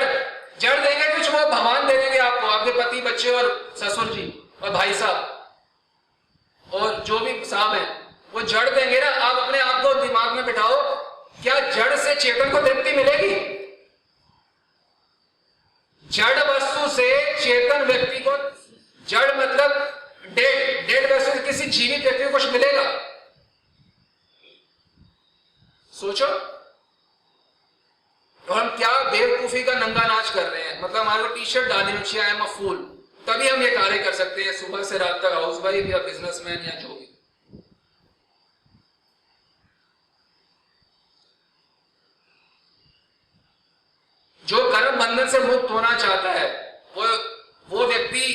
देंगे कुछ, वो भगवान दे देंगे आपको, आपके पति बच्चे और ससुर जी और भाई साहब और जो भी साहब है, वो जड़ देंगे ना। आप अपने आप को दिमाग में बिठाओ, क्या जड़ से चेतन को तृप्ति मिलेगी? जड़ वस्तु से चेतन व्यक्ति को, जड़ मतलब डेड वस्तु से किसी जीवित व्यक्ति को कुछ मिलेगा? सोचो। और हम क्या बेवकूफी का नंगा नाच कर रहे हैं। मतलब हमारे को टी शर्ट डालनी चाहिए, आई एम अ फूल, तभी हम ये कार्य कर सकते हैं सुबह से रात तक, हाउस वाइफ या बिजनेसमैन या जो भी। जो कर्म बंधन से मुक्त होना चाहता है वो व्यक्ति,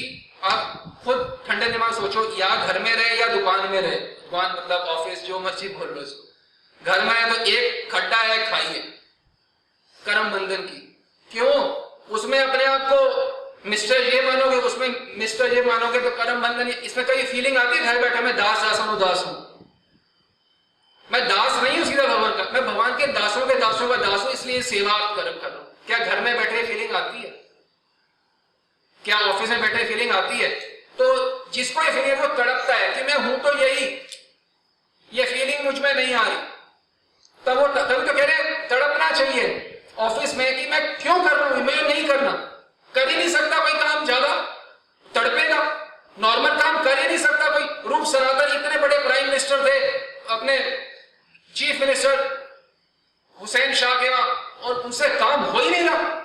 आप खुद ठंडे दिमाग सोचो, या घर में रहे या दुकान में रहे। दुकान मतलब ऑफिस, जो मर्जी बोल लो इसको। घर में है तो एक खड्डा है, खाइए कर्म बंधन की। क्यों? उसमें अपने आप को मिस्टर ये मानोगे, उसमें मिस्टर ये मानोगे तो कर्म बंधन। इसमें कई फीलिंग आती है घर बैठे मैं दास हूं, उदास हूं। मैं दास नहीं हूं सीधा भगवान का, मैं भगवान के दासों का दास हूं, इसलिए सेवा कर्म कर रहा हूं। क्या घर में बैठे फीलिंग आती है? क्या ऑफिस में बैठे फीलिंग आती है? तो जिसको ये फीलिंग, वो तड़पता है कि मैं हूं तो यही, ये फीलिंग मुझ में नहीं आ रही, तब वो तभी तो कह रहे हैं तड़पना चाहिए ऑफिस में कि मैं क्यों कर रहा हूं, मैं नहीं करना, कर ही नहीं सकता कोई काम, ज्यादा तड़पेगा। नॉर्मल काम कर ही नहीं सकता कोई। रूप सनातन इतने बड़े प्राइम मिनिस्टर थे, अपने चीफ मिनिस्टर हुसैन शाह के वहां, और उनसे काम हो ही नहीं रहा।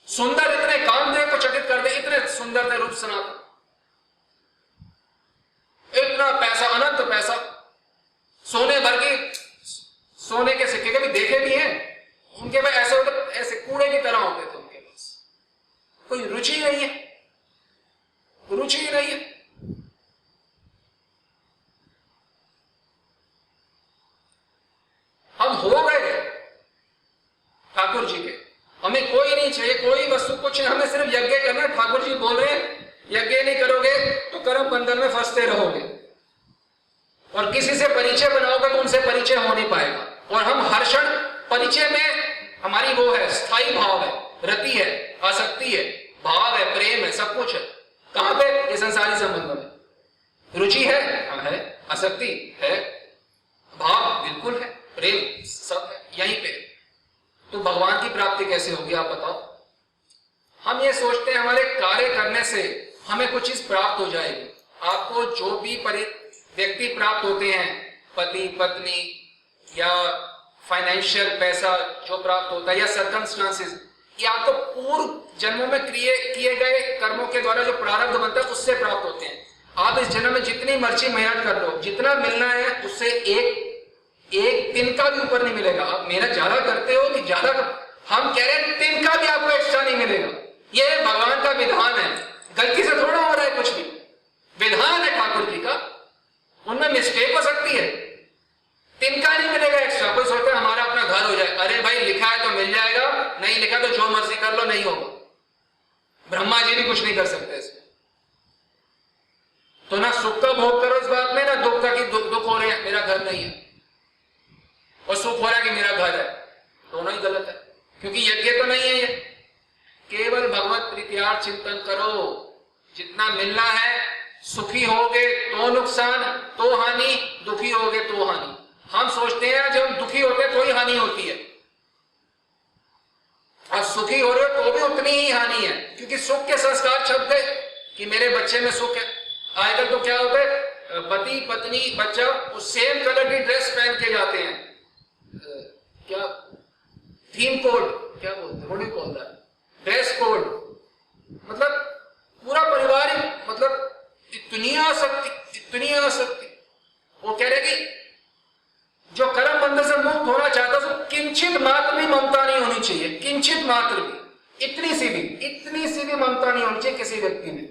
सुंदर इतने काम दे को चकित कर दे, इतने सुंदर थे रूप सनातन, इतना पैसा, अनंत पैसा, सोने भर के सोने के सिक्के कभी देखे भी हैं उनके पास? ऐसे होते, ऐसे कूड़े की तरह होते थे उनके पास, कोई रुचि नहीं है, रुचि ही नहीं है। हम हो गए ठाकुर जी के, हमें कोई नहीं चाहिए, कोई वस्तु कुछ नहीं, हमें सिर्फ यज्ञ करना। ठाकुर जी बोल रहे हैं यज्ञ नहीं करोगे तो कर्म बंधन में फंसते रहोगे, और किसी से परिचय बनाओगे तो उनसे परिचय हो नहीं पाएगा। और हम हर क्षण परिचय में हमारी वो है, स्थायी भाव है, रति है, आसक्ति है, भाव है, प्रेम है, सब कुछ है। कहां पे? ये संसारी संबंधों में रुचि है, है, आसक्ति है, भाव बिल्कुल है, प्रेम सब है यहीं पे। तो भगवान की प्राप्ति कैसे होगी आप बताओ? हम ये सोचते हैं हमारे कार्य करने से हमें कुछ चीज प्राप्त हो जाएगी। आपको जो भी व्यक्ति प्राप्त होते हैं, पति पत्नी या फाइनेंशियल पैसा जो प्राप्त होता है, या सर्कमस्टांसेस, ये आपको पूर्व जन्मों में किए गए कर्मों के द्वारा जो प्रारब्ध बनता है उससे प्राप्त होते हैं। आप इस जन्म में जितनी मर्जी मेहनत कर लो, जितना मिलना है उससे एक तिनका भी ऊपर नहीं मिलेगा। आप मेहनत ज्यादा करते हो कि ज्यादा हम कह रहे हैं तिनका भी आपको एक्स्ट्रा नहीं मिलेगा। यह भगवान का विधान है, गलती से थोड़ा हो रहा है कुछ भी, विधान है ठाकुर जी का, उनमें मिस्टेक हो सकती है। तिनका नहीं मिलेगा एक्स्ट्रा। कोई सोचता है हमारा अपना घर हो जाए, अरे भाई लिखा है तो मिल जाएगा, नहीं लिखा तो जो मर्जी कर लो, नहीं होगा। ब्रह्मा जी भी कुछ नहीं कर सकते इसमें। तो ना सुख का भोग करो इस बात में, ना दुख का कि दुख हो रहे हैं मेरा घर नहीं है, और सुख हो रहा है कि मेरा घर है, दोनों ही गलत है। क्योंकि यज्ञ तो नहीं है ये, केवल भगवत प्रीत्यार्थ चिंतन करो। जितना मिलना है, सुखी होगे तो नुकसान तो हानि, दुखी होगे तो हानि। हम सोचते हैं जब हम दुखी होते हैं तो ही हानि होती है, और सुखी हो रहे हो तो भी उतनी ही हानि है, क्योंकि सुख के संस्कार छप गए कि मेरे बच्चे में सुख है। आजकल तो क्या होता है, पति पत्नी बच्चा उस सेम कलर की ड्रेस पहन के जाते हैं, क्या थीम कोड क्या बोलते हैं, what do you call that, dress code, मतलब पूरा परिवार ही, मतलब इतनी आसक्ति। वो कह रहे कि जो कर्म बंधन से मुक्त होना चाहता है तो किंचित मात्र भी ममता नहीं होनी चाहिए, किंचित मात्र भी, इतनी सी भी ममता नहीं होनी चाहिए किसी व्यक्ति में।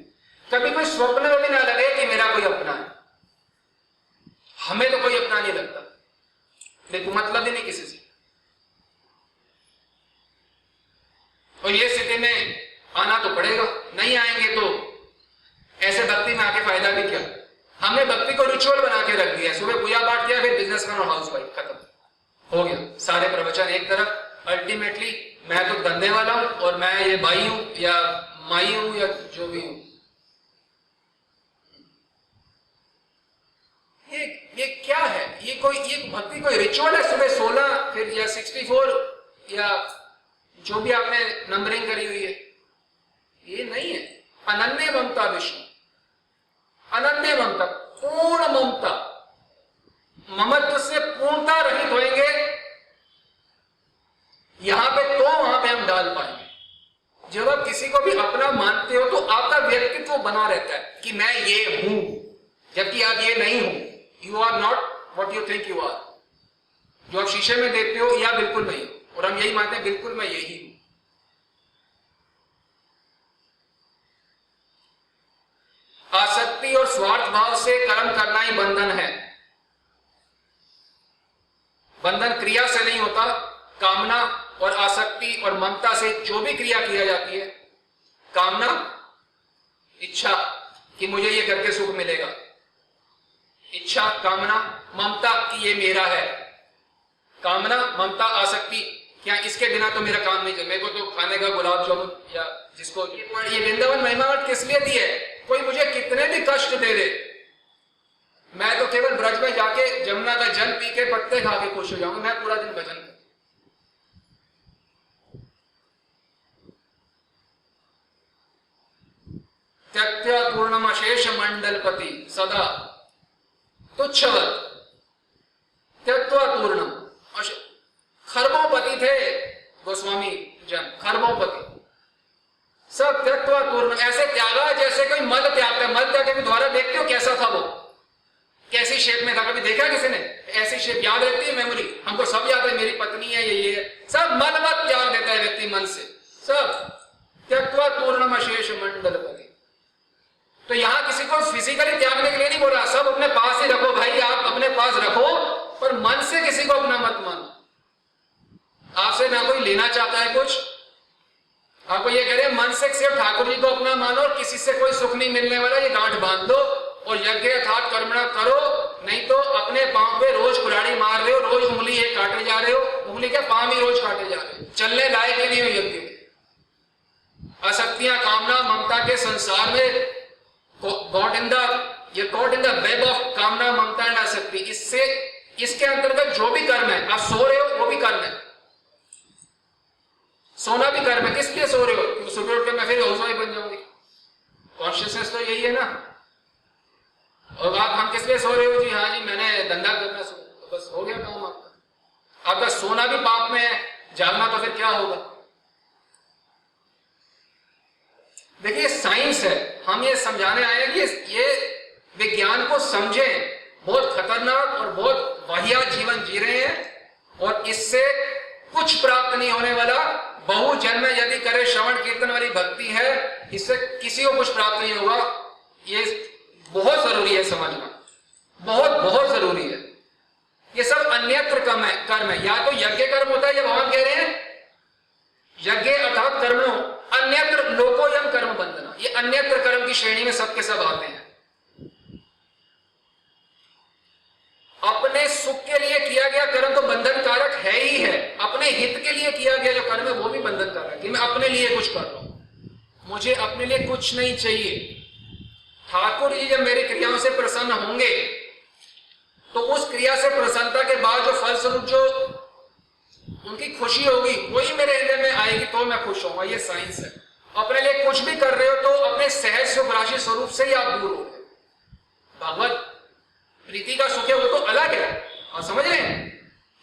कभी कोई स्वप्न में भी ना लगे कि मेरा कोई अपना है। हमें तो कोई अपना नहीं लगता, देखो मतलब ही नहीं किसी से। और ये स्थिति में आना तो पड़ेगा, नहीं आएंगे तो ऐसे भक्ति में आके फायदा भी क्या। हमने भक्ति को रिचुअल बना के रख दिया, सुबह पूजा पाठ किया, फिर बिजनेसमैन और हाउसवाइफ, खत्म हो गया। सारे प्रवचन एक तरफ, अल्टीमेटली मैं तो धंधे वाला हूं और मैं ये भाई हूं या माई हूं या जो भी हूं। ये क्या है? ये भक्ति कोई रिचुअल है? सुबह 16 फिर या 64 या जो भी आपने नंबरिंग करी हुई है, ये नहीं है। अनन्य ममता विष्णु, अनन्य ममता, पूर्ण ममता, ममत्व से पूर्णता रहित होंगे यहां पे तो वहां पे हम डाल पाएंगे। जब आप किसी को भी अपना मानते हो तो आपका व्यक्तित्व बना रहता है कि मैं ये हूं, जबकि आप ये नहीं हो। You are not what you think you are. जो आप शीशे में देखते हो या बिल्कुल नहीं, और हम यही मानते हैं बिल्कुल मैं यही हूं। आसक्ति और स्वार्थ भाव से कर्म करना ही बंधन है। बंधन क्रिया से नहीं होता, कामना और आसक्ति और ममता से जो भी क्रिया किया जाती है, कामना इच्छा कि मुझे ये करके सुख मिलेगा, इच्छा कामना, ममता कि ये मेरा है, कामना ममता आसक्ति क्या इसके बिना तो मेरा काम नहीं चले, मेरे को तो खाने का गुलाब जामुन या जिसको ये वृंदावन महिमा किस लिए दी है? कोई मुझे कितने भी कष्ट दे दे, मैं तो केवल ब्रज में जाके जमुना का जल पी के पत्ते खा के खुश हो जाऊंगा, मैं पूरा दिन भजन कर। त्यक्त्या पूर्णमशेष मंडलपति सदा तुच्छवत त्यक्त्वा पूर्णम। खरबोपति थे गोस्वामी जन, खरबोपति, सब त्यक्त्वा पूर्णम, ऐसे त्यागा जैसे कोई मल त्यागता है। मल त्याग के द्वारा देखते हो कैसा था वो, कैसी शेप में था, कभी देखा किसी ने? ऐसी शेप याद रहती है मेमोरी, हमको सब याद है, मेरी पत्नी है, ये है, सब मल मत त्याग देता है व्यक्ति मन से, सब त्यक्त्वा पूर्णम अशेष मंडलपति। तो यहां किसी को फिजिकली त्यागने के लिए नहीं बोला, सब अपने पास ही रखो भाई, आप अपने पास रखो, पर मन से किसी को अपना मत मानो। आपसे ना कोई लेना चाहता है कुछ, आपको ये कह रहे हैं मन से सिर्फ ठाकुर जी को अपना मानो, और किसी से कोई सुख नहीं मिलने वाला, ये गांठ बांध दो और यज्ञ यथार्थ कर्मणा करो, नहीं तो अपने पांव पे रोज कुल्हाड़ी मार रहे हो, रोज उंगली एक काटे जा रहे हो, उंगली क्या पांव ही रोज काटे जा रहे हो, चलने लायक ही नहीं हो यज्ञ। आसक्तियां कामना ममता के संसार में caught in the web of कामना ममता एंड आसक्ति, इससे इसके अंतर्गत जो भी कर्म है, आप सो रहे हो वो भी कर्म है, सोना भी कर्म है। किस लिए सो रहे हो? क्योंकि सुबह उठ के मैं फिर हाउसवाइफ बन जाऊंगी, कॉन्शियसनेस तो यही है ना। और आप हम किस लिए सो रहे हो? जी हाँ जी मैंने धंधा करना, तो बस हो गया काम आपका। आपका सोना भी पाप में है, जागना तो फिर क्या होगा? देखिए साइंस है, हम ये समझाने आए हैं कि ये विज्ञान को समझें, बहुत खतरनाक और बहुत वाहियात जीवन जी रहे हैं, और इससे कुछ प्राप्त नहीं होने वाला। बहु जन्म यदि करे श्रवण कीर्तन वाली भक्ति है, इससे किसी को कुछ प्राप्त नहीं होगा। ये बहुत जरूरी है समझना, बहुत बहुत जरूरी है। ये सब अन्यत्र कर्म है, या तो यज्ञ कर्म होता है, ये भगवान कह रहे हैं यज्ञ अर्थात कर्मणो अन्यत्र लोकोयम कर्म बंधना, ये अन्यत्र कर्म की श्रेणी में सबके सब आते हैं। अपने सुख के लिए किया गया कर्म तो बंधन कारक है ही है, अपने हित के लिए किया गया जो कर्म है वो भी बंधन कारक है। मैं अपने लिए कुछ कर रहा हूं, मुझे अपने लिए कुछ नहीं चाहिए। ठाकुर जी जब मेरी क्रियाओं से प्रसन्न होंगे तो उस क्रिया से प्रसन्नता के बाद जो फलस्वरूप जो उनकी खुशी होगी वही मेरे हृदय में आएगी, तो मैं खुश होऊंगा। ये साइंस है। अपने लिए कुछ भी कर रहे हो तो अपने सहज सुख राशि स्वरूप से ही आप दूर हो गए। भगवत प्रीति का सुख है वो तो अलग है, आप समझ रहे हैं?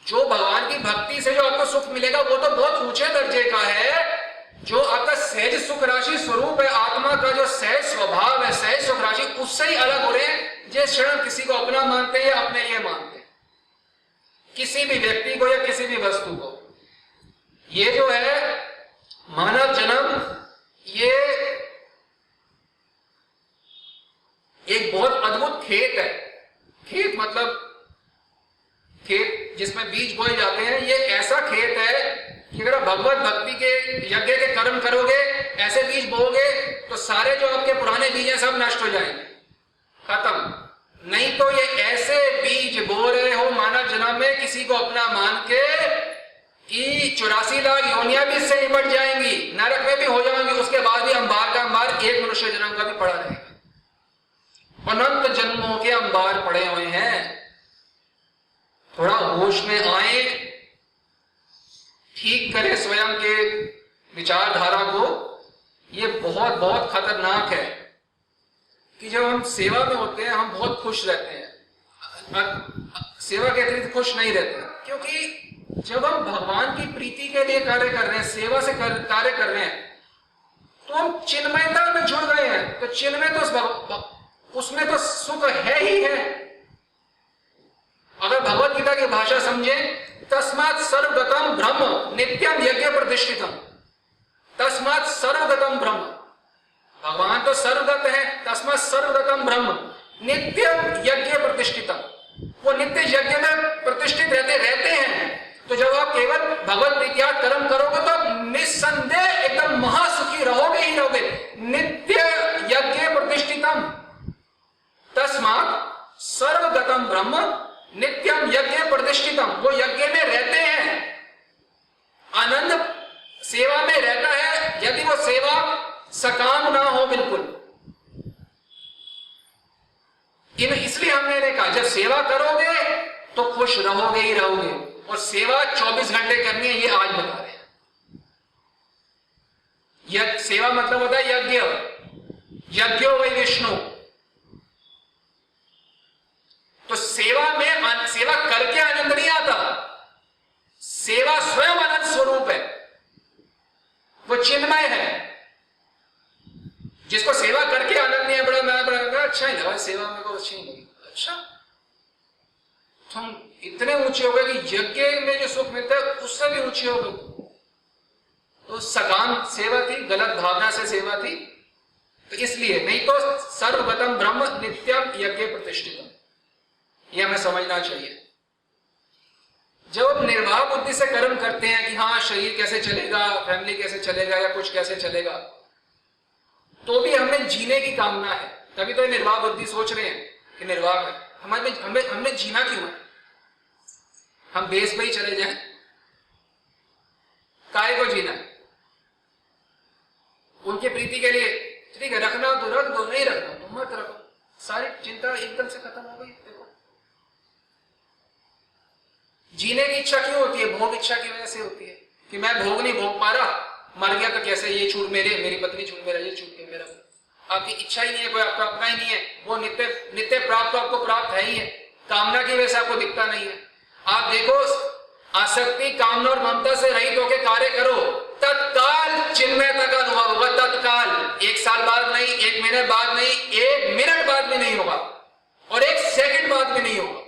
जो भगवान की भक्ति से जो आपको सुख मिलेगा वो तो बहुत ऊंचे दर्जे का है। जो आपका सहज सुख राशि स्वरूप है, आत्मा का जो सहज स्वभाव है, सहज सुख राशि, उससे ही अलग हो रहे हैं। जिस क्षण किसी को अपना मानते हैं या अपने लिए मानते हैं, किसी भी व्यक्ति को या किसी भी वस्तु को। ये जो है मानव जन्म, ये एक बहुत अद्भुत खेत है। खेत मतलब खेत जिसमें बीज बोए जाते हैं। ये ऐसा खेत है कि अगर आप भगवत भक्ति के यज्ञ के कर्म करोगे, ऐसे बीज बोओगे तो सारे जो आपके पुराने बीज हैं सब नष्ट हो जाएंगे, खत्म। नहीं तो ये ऐसे बीज बो रहे हो मानव जन्म में किसी को अपना मान के कि 84 लाख योनियां भी इससे निपट जाएंगी, नरक में भी हो जाएंगी, उसके बाद भी अंबार का अंबार एक मनुष्य जन्म का भी पड़ा रहेगा। अनंत जन्मों के अंबार पड़े हुए हैं। थोड़ा होश में आए, ठीक करें स्वयं के विचारधारा को। ये बहुत बहुत खतरनाक है कि जब हम सेवा में होते हैं हम बहुत खुश रहते हैं, सेवा के अतिरिक्त खुश नहीं रहते, क्योंकि जब हम भगवान की प्रीति के लिए कार्य कर रहे हैं, सेवा से कार्य कर रहे हैं, तो हम चिन्मयता में जुड़ गए हैं। तो चिन्मय तो उसमें तो सुख है ही है। अगर भगवत गीता की भाषा समझे, तस्मात् सर्वगतम ब्रह्म नित्यम यज्ञ प्रतिष्ठितम। तस्मात् सर्वगतम ब्रह्म, भगवान तो सर्वगत है, तस्मात् सर्वगतम ब्रह्म नित्यम यज्ञ प्रतिष्ठितम। वो नित्य यज्ञ में प्रतिष्ठित रहते हैं। तो जब आप केवल भगवत प्रीत्या कर्म करोगे तो आप निस्संदेह एकदम महासुखी रहोगे ही रहोगे। नित्य यज्ञ प्रतिष्ठितम, तस्मात् सर्वगतम ब्रह्म नित्यम यज्ञ प्रतिष्ठितम। वो यज्ञ में रहते हैं, सेवा में रहता है यदि वो सेवा सकाम ना हो बिल्कुल। इसलिए हमने कहा जब सेवा करोगे तो खुश रहोगे ही रहोगे, और सेवा 24 घंटे करनी है, ये आज बता रहे हैं। सेवा मतलब होता है यज्ञ, यज्ञो वै विष्णु। तो सेवा में सेवा करके आनंद नहीं आता, सेवा स्वयं आनंद स्वरूप है, वो चिन्मय है। जिसको सेवा करके आनंद नहीं है, बड़ा अच्छा ही लगा सेवा, मेरे को अच्छी नहीं लगी। अच्छा, तुम इतने ऊंचे हो गए कि यज्ञ में जो सुख मिलता है उससे भी ऊंचे हो गए। तो सकाम सेवा थी, गलत भावना से सेवा थी, तो इसलिए नहीं तो सर्वगतम ब्रह्म नित्यम यज्ञ प्रतिष्ठितम, यह हमें समझना चाहिए। जब हम निर्वाह बुद्धि से कर्म करते हैं कि हाँ शरीर कैसे चलेगा, फैमिली कैसे चलेगा, या कुछ कैसे चलेगा, तो भी हमें जीने की कामना है, तभी तो निर्वाह बुद्धि सोच रहे हैं कि निर्वाह है। हमने जीना क्यों है? हम बेस पे ही चले जाएं, काय को जीना है? उनकी प्रीति के लिए ठीक है, रखना तो रख दो, नहीं रखना तो मत रखो, सारी चिंता एकदम से खत्म हो गई। देखो जीने की इच्छा क्यों होती है? भोग इच्छा की वजह से होती है कि मैं भोग नहीं भोग पा रहा, मर गया तो कैसे, ये छूट मेरी पत्नी छूट, मेरा ये छूट गया, मेरा आपकी इच्छा ही नहीं है, कोई आपका अपना ही नहीं है, वो नित्य प्राप्त तो आपको प्राप्त है ही है, कामना की वजह से आपको दिखता नहीं है। आप देखो आसक्ति कामना और ममता से रहित होकर कार्य करो, तत्काल चिन्मयता का अनुभव होगा। तत्काल, 1 साल बाद नहीं, 1 महीने बाद नहीं, 1 मिनट बाद भी नहीं होगा, और 1 सेकंड बाद भी नहीं होगा,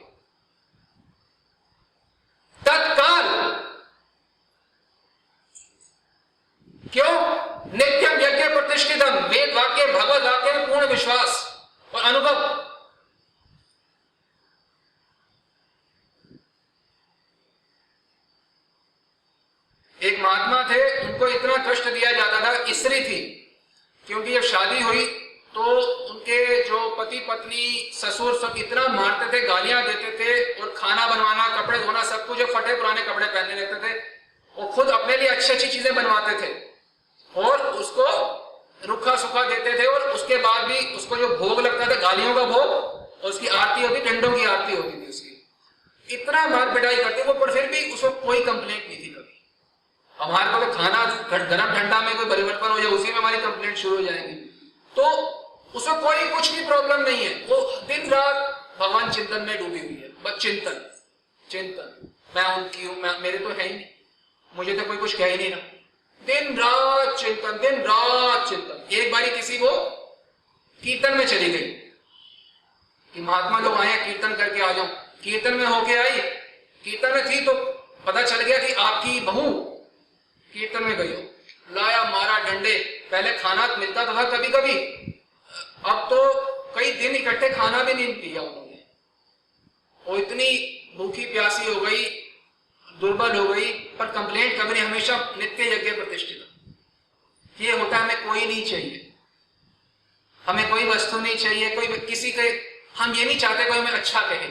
तत्काल। क्यों? नित्यम यज्ञ प्रतिष्ठितम, वेद वाक्य भगवत वाक्य में पूर्ण विश्वास और अनुभव। एक महात्मा थे, उनको इतना कष्ट दिया जाता था, स्त्री थी, क्योंकि जब शादी हुई तो उनके जो पति पत्नी ससुर सब इतना मारते थे, गालियां देते थे, और खाना बनवाना, कपड़े धोना, सब कुछ, फटे पुराने कपड़े पहनने लगते थे। वो खुद अपने लिए अच्छी अच्छी चीजें बनवाते थे और उसको रुखा सुखा देते थे, और उसके बाद भी उसको जो भोग लगता था, गालियों का भोग, और उसकी आरती होती, डंडों की आरती होती थी उसकी। इतना मार पिटाई करते वो, पर फिर भी उसको कोई कंप्लेंट नहीं थी कभी। हमारे को तो खाना गरम ठंडा में कोई परिवर्तन हो जाए, उसी में हमारी कंप्लेंट शुरू हो जाएंगी, तो उसको कोई कुछ भी प्रॉब्लम नहीं है। वो दिन रात भगवान चिंतन में डूबी हुई है, बस चिंतन चिंतन, मैं उनकी हूं, मेरे तो है ही नहीं, मुझे तो कोई कुछ कह ही नहीं रहा, दिन रात चिंतन, दिन रात चिंतन। एक बारी किसी को कीर्तन में चली गई कि महात्मा लोग आए कीर्तन करके आ जाओ, कीर्तन में होके आई, कीर्तन में थी तो पता चल गया कि आपकी बहू कीर्तन में गई हो, लाया मारा डंडे। पहले खाना मिलता तो था कभी कभी, अब तो कई दिन इकट्ठे खाना भी नहीं दिया उन्होंने। वो इतनी भूखी प्यासी हो गई, दुर्बल हो गई, पर कंप्लेंट कभी नहीं, हमेशा नित्य यज्ञ प्रतिष्ठित। ये होता है, हमें कोई नहीं चाहिए, हमें कोई वस्तु नहीं चाहिए, कोई किसी के, हम ये नहीं चाहते कोई हमें अच्छा कहे,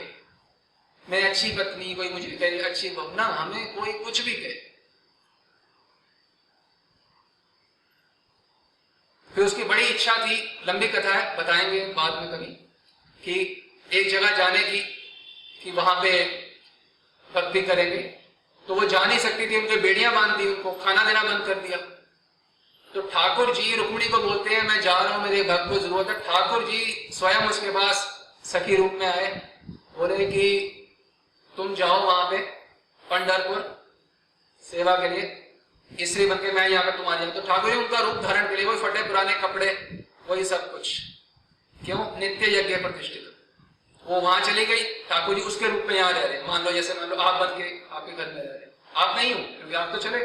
मैं अच्छी पत्नी, कोई मुझे कहे अच्छी बहू, ना, हमें कोई कुछ भी कहे। फिर उसकी बड़ी इच्छा थी, लंबी कथा है, बताएंगे बाद में कभी, कि एक जगह जाने की, कि वहां पे भक्ति करेंगे, तो वो जा नहीं सकती थी, उनके बेड़ियां बांध दी, उनको खाना देना बंद कर दिया। तो ठाकुर जी रुक्मिणी को बोलते हैं, मैं जा रहा हूं, मेरे भक्त को जरूरत है। ठाकुर जी स्वयं उसके पास सखी रूप में आए, बोले कि तुम जाओ वहां पे पंढरपुर सेवा के लिए, स्त्री बन के मैं यहाँ पे तुम आ जाए। तो ठाकुर जी उनका रूप धारण के लिए वही फटे पुराने कपड़े, वही सब कुछ, क्यों? नित्य यज्ञ प्रतिष्ठित। वो वहां चली गई, ठाकुर जी उसके रूप में यहाँ रह रहे। मान लो जैसे मान लो आप बन के आपके घर में रह रहे, आप नहीं हो क्योंकि आप तो चले,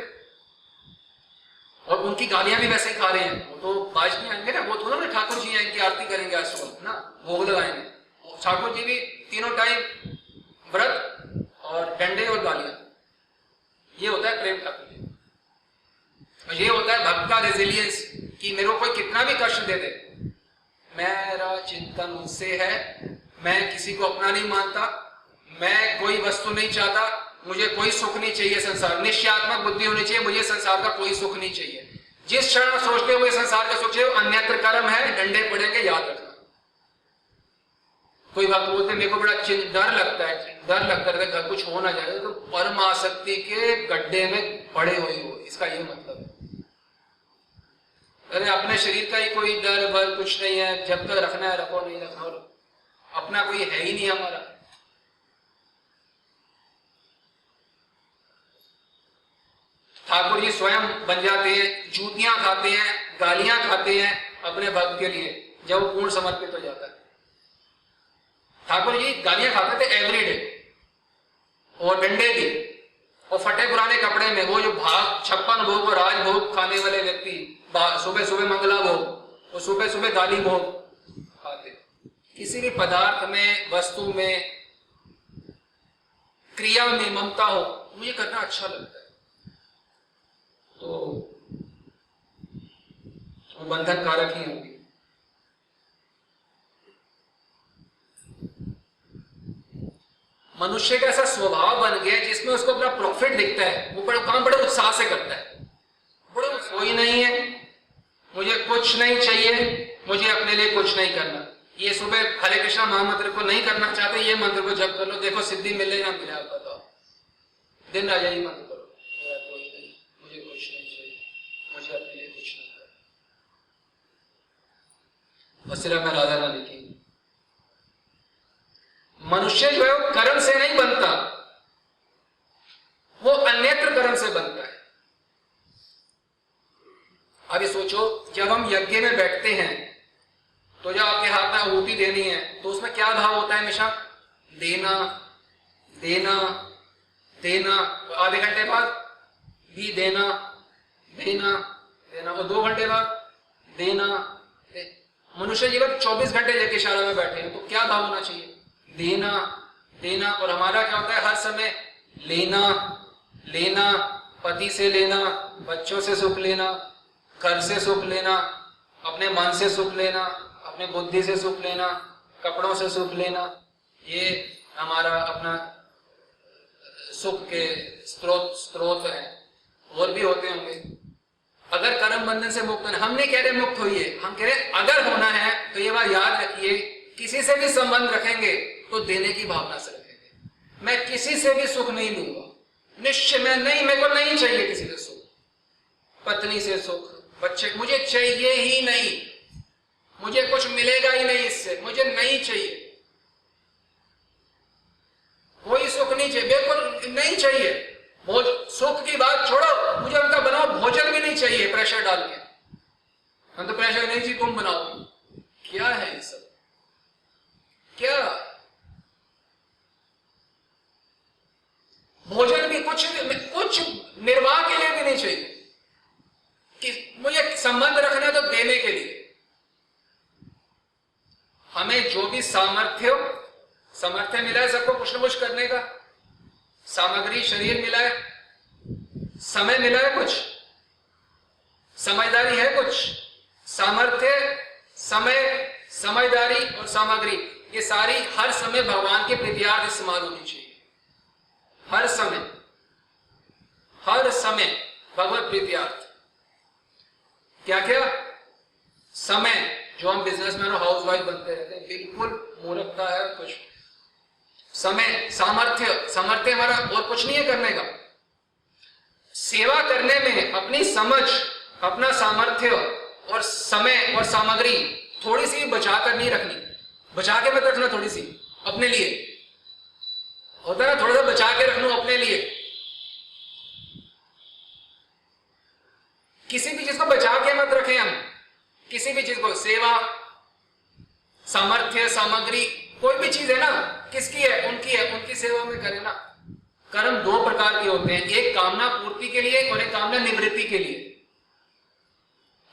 और उनकी गालियां भी वैसे ही खा रहे हैं, वो तो बाज नहीं आएंगे ना, वो थोड़ा ना ठाकुर जी आएंगे आरती करेंगे आज सुबह ना, भोग लगाएंगे। ठाकुर जी भी तीनों टाइम व्रत और डंडे और गालियां, ये होता है प्रेम ठाकुर जी। और ये होता है भक्त का रेजिलियंस, कि मेरे को कोई कितना भी कष्ट दे दे, मेरा चिंतन उनसे है, मैं किसी को अपना नहीं मानता, मैं कोई वस्तु नहीं चाहता, मुझे कोई सुख नहीं चाहिए संसार, निश्चयात्मक बुद्धि होनी चाहिए, मुझे संसार का कोई सुख नहीं चाहिए। जिस क्षण आप सोचते हो मुझे संसार का सुख चाहिए, अन्यत्र कर्म है, डंडे पड़ेंगे, याद रखना। कोई बात बोलते मेरे को बड़ा डर लगता है घर कुछ हो ना जाए, तो परम आसक्ति के गड्ढे में पड़े हुए हो, इसका ये मतलब है। अरे अपने शरीर का ही कोई डर भर कुछ नहीं है, जब तक रखना है रखो, नहीं रखना अपना कोई है ही नहीं हमारा। ठाकुर जी स्वयं बन जाते हैं, जूतियां खाते हैं, गालियां खाते हैं अपने भक्त के लिए जब वो पूर्ण समर्पित हो जाता है। ठाकुर जी गालियां खाते थे एवरीडे, और डंडे भी, और फटे पुराने कपड़े में। वो जो भाग 56 भोग और राजभोग खाने वाले व्यक्ति, सुबह सुबह मंगला भोग और सुबह सुबह गाली भोग खाते। किसी भी पदार्थ में, वस्तु में, क्रिया में ममता हो, मुझे करना अच्छा लगता है, तो वो बंधन कारक ही होगी। मनुष्य का ऐसा स्वभाव बन गया जिसमें उसको अपना प्रॉफिट दिखता है, वो काम बड़े उत्साह से करता है। बड़े कोई नहीं है, मुझे कुछ नहीं चाहिए, मुझे अपने लिए कुछ नहीं करना। ये सुबह हरे कृष्णा महामंत्र को नहीं करना चाहते, ये मंत्र को जप कर लो, देखो सिद्धि मिले या मिले, आप बताओ। दिन राजा ही मंत्र करो, मेरा कोई नहीं, मुझे कुछ नहीं चाहिए, मुझे अपने लिए कुछ नहीं करना। और सिर्फ मैं राधा रानी की। मनुष्य जो है वो कर्म से नहीं बनता, वो अन्यत्र कर्म से बनता है। अभी सोचो, जब हम यज्ञ में बैठते हैं तो जब आपके हाथ में आहुति देनी है तो उसमें क्या भाव होता है हमेशा? देना देना देना। आधे घंटे बाद भी देना देना देना, और 2 घंटे बाद देना। मनुष्य जीवन 24 घंटे यज्ञशाला में बैठे हैं, तो क्या भाव होना चाहिए? देना देना। और हमारा क्या होता है? हर समय लेना लेना, पति से लेना, बच्चों से सुख लेना, घर से सुख लेना, अपने मन से सुख लेना, अपने बुद्धि से सुख लेना, कपड़ों से सुख लेना। ये हमारा अपना सुख के स्रोत है। और भी होते होंगे। अगर कर्म बंधन से मुक्त होना, हम नहीं कह रहे मुक्त होइए, हम कह रहे अगर होना है तो ये बात याद रखिए, किसी से भी संबंध रखेंगे तो देने की भावना से रखेंगे। मैं किसी से भी सुख नहीं लूंगा, निश्चय में नहीं, मेरे को नहीं चाहिए किसी से सुख, पत्नी से सुख, बच्चे, मुझे चाहिए ही नहीं, मुझे कुछ मिलेगा ही नहीं इससे, मुझे नहीं चाहिए, कोई सुख नहीं चाहिए, बिल्कुल नहीं चाहिए। सुख की बात छोड़ो, मुझे उनका बनाओ भोजन भी नहीं चाहिए प्रेशर डाल के। हम तो प्रेशर नहीं चाहिए, तुम बनाओ। क्या है ये सब? क्या भोजन भी कुछ निर्वाह के लिए भी नहीं चाहिए कि मुझे संबंध रखना तो देने के लिए। हमें जो भी सामर्थ्य मिला है, सबको कुछ न कुछ करने का, सामग्री शरीर मिला है, समय मिला है, कुछ समझदारी है, कुछ सामर्थ्य, समय, समझदारी और सामग्री, ये सारी हर समय भगवान के प्रीत्यार्थ इस्तेमाल होनी चाहिए। हर समय भगवत प्रीत्यार्थ। क्या क्या? समय, जो हम बिजनेसमैन और हाउसवाइफ बनते रहते हैं, बिल्कुल मूर्खता है कुछ। समय, सामर्थ्य हमारा और कुछ नहीं है करने का। सेवा करने में अपनी समझ, अपना सामर्थ्य और समय और सामग्री थोड़ी सी बचा कर नहीं रखनी, बचा के मत रखना, थोड़ी सी अपने लिए होता है ना, थोड़ा सा बचा के रख लो अपने लिए। किसी भी चीज को बचा के मत रखें हम, किसी भी चीज को, सेवा, सामर्थ्य, सामग्री, कोई भी चीज है ना, किसकी है? उनकी है, उनकी सेवा में करें ना। कर्म 2 प्रकार के होते हैं, एक कामना पूर्ति के लिए और एक कामना निवृत्ति के लिए।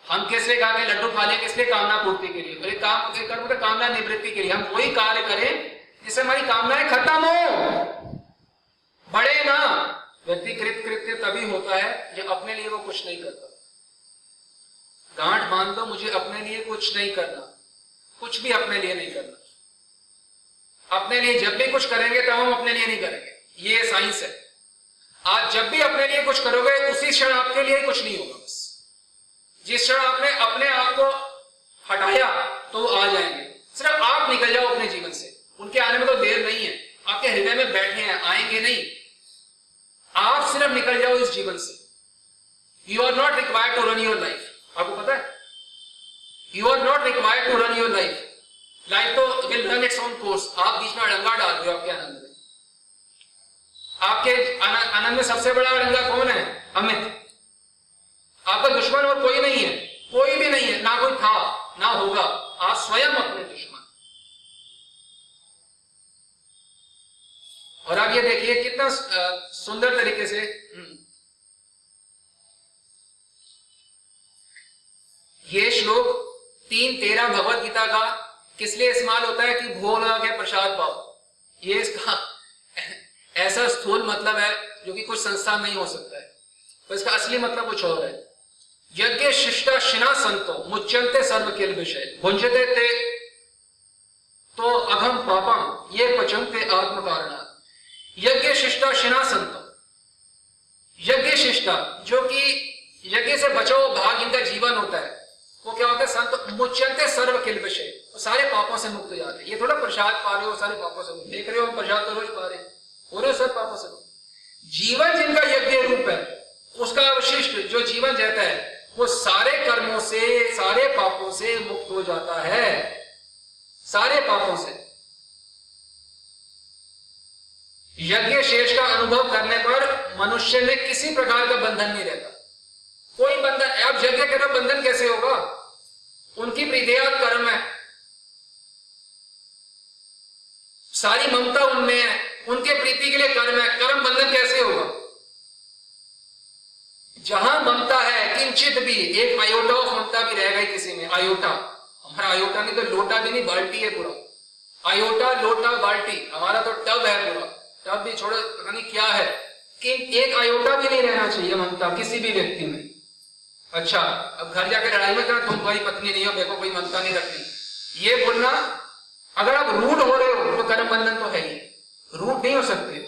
हम किस लिए खा के लड्डू खा ले? किस लिए? कामना पूर्ति के लिए। और एक कर्म होता है कामना निवृत्ति के लिए। हम कोई कार्य करें जिससे हमारी कामनाएं खत्म हो, बढ़े ना। व्यक्ति कृत्य तभी होता है जब अपने लिए वो कुछ नहीं करता। गांठ बांध दो, मुझे अपने लिए कुछ नहीं करना, कुछ भी अपने लिए नहीं करना। अपने लिए जब भी कुछ करेंगे तब हम अपने लिए नहीं करेंगे, ये साइंस है। आज जब भी अपने लिए कुछ करोगे उसी क्षण आपके लिए कुछ नहीं होगा। बस जिस क्षण आपने अपने आप को हटाया तो वो आ जाएंगे। सिर्फ आप निकल जाओ अपने जीवन से, उनके आने में तो देर नहीं है, आपके हृदय में बैठे हैं, आएंगे नहीं। आप सिर्फ निकल जाओ इस जीवन से। You are not required to run your life. आपको पता है, you are not required to run your life. Life तो will run its own course. आप बीच में अड़ंगा डाल रहे हो आपके आनंद में। आपके आनंद में सबसे बड़ा अड़ंगा कौन है? अमित। आपका दुश्मन और कोई नहीं है, कोई भी नहीं है, ना कोई था ना होगा। आप स्वयं अपने दुश्मन। और आप ये देखिए कितना सुंदर तरीके से ये श्लोक 3:13 भगवत गीता का किस लिए इस्तेमाल होता है कि भोग लगा के प्रसाद पाओ। ये इसका ऐसा स्थूल मतलब है जो कि कुछ संस्था नहीं हो सकता है, तो इसका असली मतलब कुछ और है। यज्ञ शिष्टा शिना संतो मुच्यंते सर्व किल विषय भुंजते ते तो अघम पापम ये पचंते आत्म कारणात्। यज्ञ शिष्टा शिना संतो, यज्ञ शिष्टा जो कि यज्ञ से बचाओ भाग इनका जीवन होता है, वो क्या होता है? संत मुच्यंते सर्व किल विषय, वो सारे पापों से मुक्त हो जाते हैं। ये थोड़ा प्रसाद पा रहे हो सारे पापों से मुक्त, देख रहे हो हम प्रसाद तो रोज पा रहे हैं, हो रहे हो सब पापों से मुक्त। जीवन जिनका यज्ञ रूप है, उसका अवशिष्ट जो जीवन रहता है वो सारे कर्मों से सारे पापों से मुक्त हो जाता है, सारे पापों से। यज्ञ शेष का अनुभव करने पर मनुष्य में किसी प्रकार का बंधन नहीं रहता, कोई बंधन। आप यज्ञ के तरफ बंधन कैसे होगा? उनकी प्रीतियात कर्म है, सारी ममता उनमें है, उनके प्रीति के लिए कर्म है, कर्म बंधन कैसे होगा? जहां ममता है किंचित भी, एक आयोटा ऑफ ममता भी रह गई किसी में, आयोटा, हमारा आयोटा नहीं तो लोटा भी नहीं, बाल्टी है पूरा, आयोटा लोटा बाल्टी, हमारा तो टब है पूरा, टब भी छोड़ो पता नहीं क्या है, कि एक आयोटा भी नहीं रहना चाहिए ममता किसी भी व्यक्ति में। अच्छा, अब घर जाकर लड़ाई में कहना तुम कोई पत्नी नहीं हो, देखो कोई ममता नहीं रखनी, ये बोलना, अगर आप रूढ़ हो रहे हो तो कर्म बंधन तो है ही, रूढ़ नहीं हो सकते,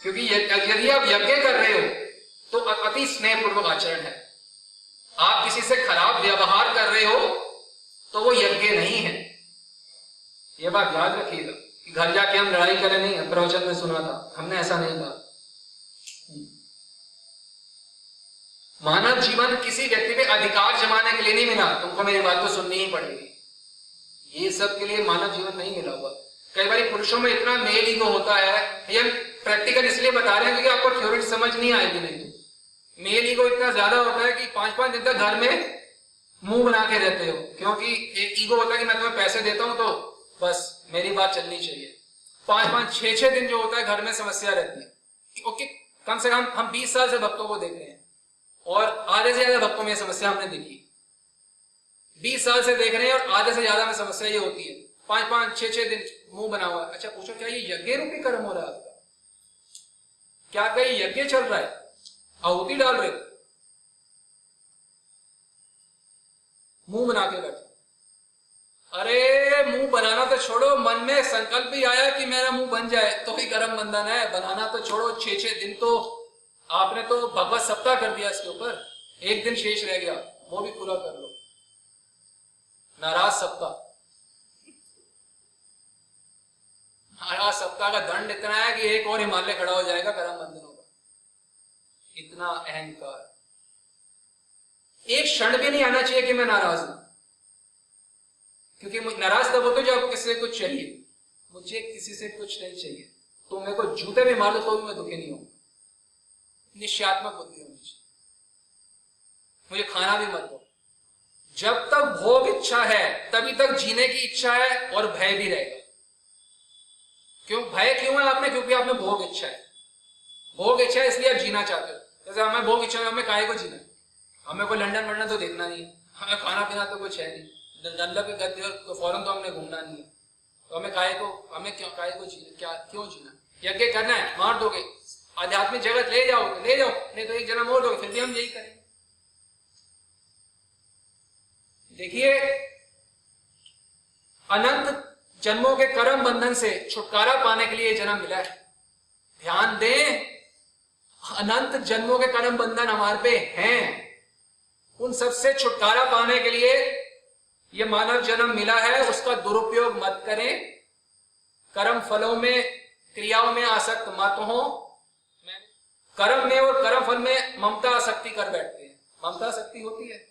क्योंकि यदि आप यज्ञ कर रहे हो तो अति स्नेहपूर्वक आचरण है। आप किसी से खराब व्यवहार कर रहे हो तो वो यज्ञ नहीं है। ये बात याद रखिएगा कि घर जाके हम लड़ाई करें नहीं, प्रवचन में सुना था हमने ऐसा नहीं कहा। मानव जीवन किसी व्यक्ति पे अधिकार जमाने के लिए नहीं मिला, तुमको मेरी बात तो सुननी ही पड़ेगी, ये सब के लिए मानव जीवन नहीं मिला हुआ। कई बार पुरुषों में इतना मेल ईगो होता है, ये प्रैक्टिकल इसलिए बता रहे हैं क्योंकि आपको थ्योरी समझ नहीं आएगी, नहीं तो मेल ईगो इतना ज्यादा होता है कि 5-5 दिन तक घर में मुंह बना के रहते हो, क्योंकि एक ईगो होता है कि मैं तुम्हें पैसे देता हूं तो बस मेरी बात चलनी चाहिए। 5-5, 6-6 दिन जो होता है घर में समस्या रहती है। ओके, कम से कम हम 20 साल से भक्तों को देख रहे हैं और आधे से ज्यादा भक्तों में समस्या हमने देखी, 20 साल से देख रहे हैं और आधे से ज्यादा में समस्या ये होती है, 5-5, 6-6 दिन मुंह बना हुआ है। अच्छा पूछो, क्या ये यज्ञ रूपी कर्म हो रहा है आपका? क्या कहीं यज्ञ चल रहा है? आहुति डाल रहे हो? मुंह बना के बैठे। अरे मुंह बनाना तो छोड़ो, मन में संकल्प ही आया कि मेरा मुंह बन जाए तो ही कर्म बंधन है। बनाना तो छोड़ो, 6-6 दिन तो आपने तो भगवत सप्ताह कर दिया, इसके ऊपर एक दिन शेष रह गया, वो भी पूरा कर लो। नाराज सप्ताह, नाराज सप्ताह का दंड इतना है कि एक और हिमालय खड़ा हो जाएगा, कर्म बंधन होगा। इतना अहंकार, एक क्षण भी नहीं आना चाहिए कि मैं नाराज हूं, क्योंकि मुझे नाराज तब होते जो आपको किसी से कुछ चाहिए, मुझे किसी से कुछ नहीं चाहिए, तो मेरे को जूते भी मार दो तो भी मैं दुखी नहीं हूं। निश्चयात्मक बुद्धि होनी चाहिए, मुझे खाना भी मत दो। जब तक भोग इच्छा है तभी तक जीने की इच्छा है और भय भी रहेगा। क्यों भय क्यों है आपने? क्योंकि आपने भोग इच्छा है, भोग इच्छा है इसलिए आप जीना चाहते हो। जैसे हमें भोग इच्छा है, हमें काहे को जीना, हमें कोई लंदन वंडन तो देखना नहीं है, हमें खाना पीना तो कुछ है नहीं, डल्ला पे गद्दे तो फौरन तो हमने घूमना नहीं है, तो हमें काहे को, हमें क्यों काहे को जीना, क्या क्यों जीना? यज्ञ करना है, मार दोगे, आध्यात्मिक जगत ले जाओगे ले जाओ, नहीं तो एक जन्म और दोगे, फिर भी हम यही करेंगे। देखिए, अनंत जन्मों के कर्म बंधन से छुटकारा पाने के लिए जन्म मिला है। ध्यान दें, अनंत जन्मों के कर्म बंधन हमारे पे हैं, उन सबसे छुटकारा पाने के लिए ये मानव जन्म मिला है, उसका दुरुपयोग मत करें, कर्म फलों में, क्रियाओं में आसक्त मत हो। कर्म में और कर्म फल में ममता आसक्ति कर बैठते हैं, ममता आसक्ति होती है।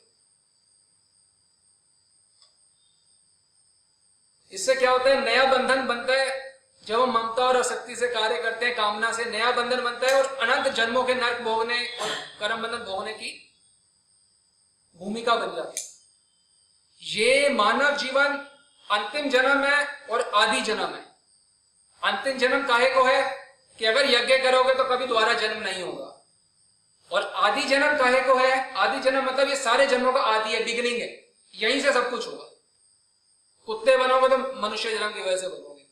इससे क्या होता है, नया बंधन बनता है। जब हम ममता और आसक्ति से कार्य करते हैं, कामना से, नया बंधन बनता है और अनंत जन्मों के नरक भोगने और कर्म बंधन भोगने की भूमिका बन जाती है। ये मानव जीवन अंतिम जन्म है और आदि जन्म है। अंतिम जन्म काहे को है कि अगर यज्ञ करोगे तो कभी दोबारा जन्म नहीं होगा, और आदि जन्म काहे को है, आदि जन्म मतलब ये सारे जन्मों का आदि है, बिगिनिंग है, यहीं से सब कुछ होगा। कुत्ते बनोगे तो मनुष्य जन्म की वजह से बनोगे,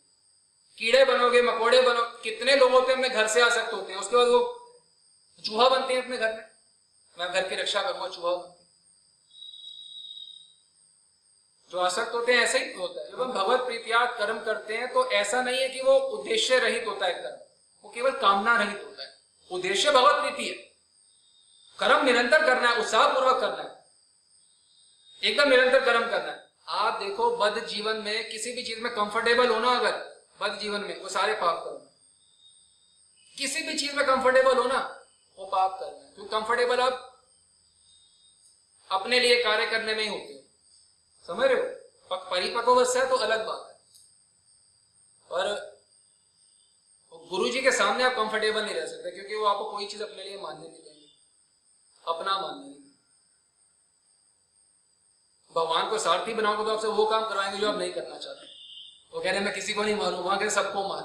कीड़े बनोगे, मकोड़े बनोगे, कितने लोग होते हैं अपने घर से आसक्त होते हैं, उसके बाद वो चूहा बनते हैं अपने घर में, मैं घर की रक्षा करूंगा, चूहा बनते हैं। जो आसक्त होते हैं ऐसे ही होता है। जब हम भगवत प्रीत्यार्थ कर्म करते हैं तो ऐसा नहीं है कि वो उद्देश्य रहित होता है कर्म, वो केवल कामना रहित होता है। उद्देश्य भगवत प्रीति है, कर्म निरंतर करना है, उत्साह पूर्वक करना है, एकदम निरंतर कर्म करना है। आप देखो बद्ध जीवन में किसी भी चीज में कंफर्टेबल हो ना, अगर बद्ध जीवन में, वो सारे पाप करना। किसी भी चीज में कंफर्टेबल हो ना, वो पाप करना है, क्योंकि कंफर्टेबल आप अपने लिए कार्य करने में ही होते हो, समझ रहे हो। परिपक्व अवस्था है तो अलग बात है, पर गुरु जी के सामने आप कंफर्टेबल नहीं रह सकते, क्योंकि वो आपको कोई चीज अपने लिए मानने नहीं देंगे, अपना मानने नहीं। भगवान को सारथी बनाओगे तो आपसे वो काम करवाएंगे जो आप नहीं करना चाहते। वो कह रहे मैं किसी को नहीं मारूं, वहां कह रहे सबको मार।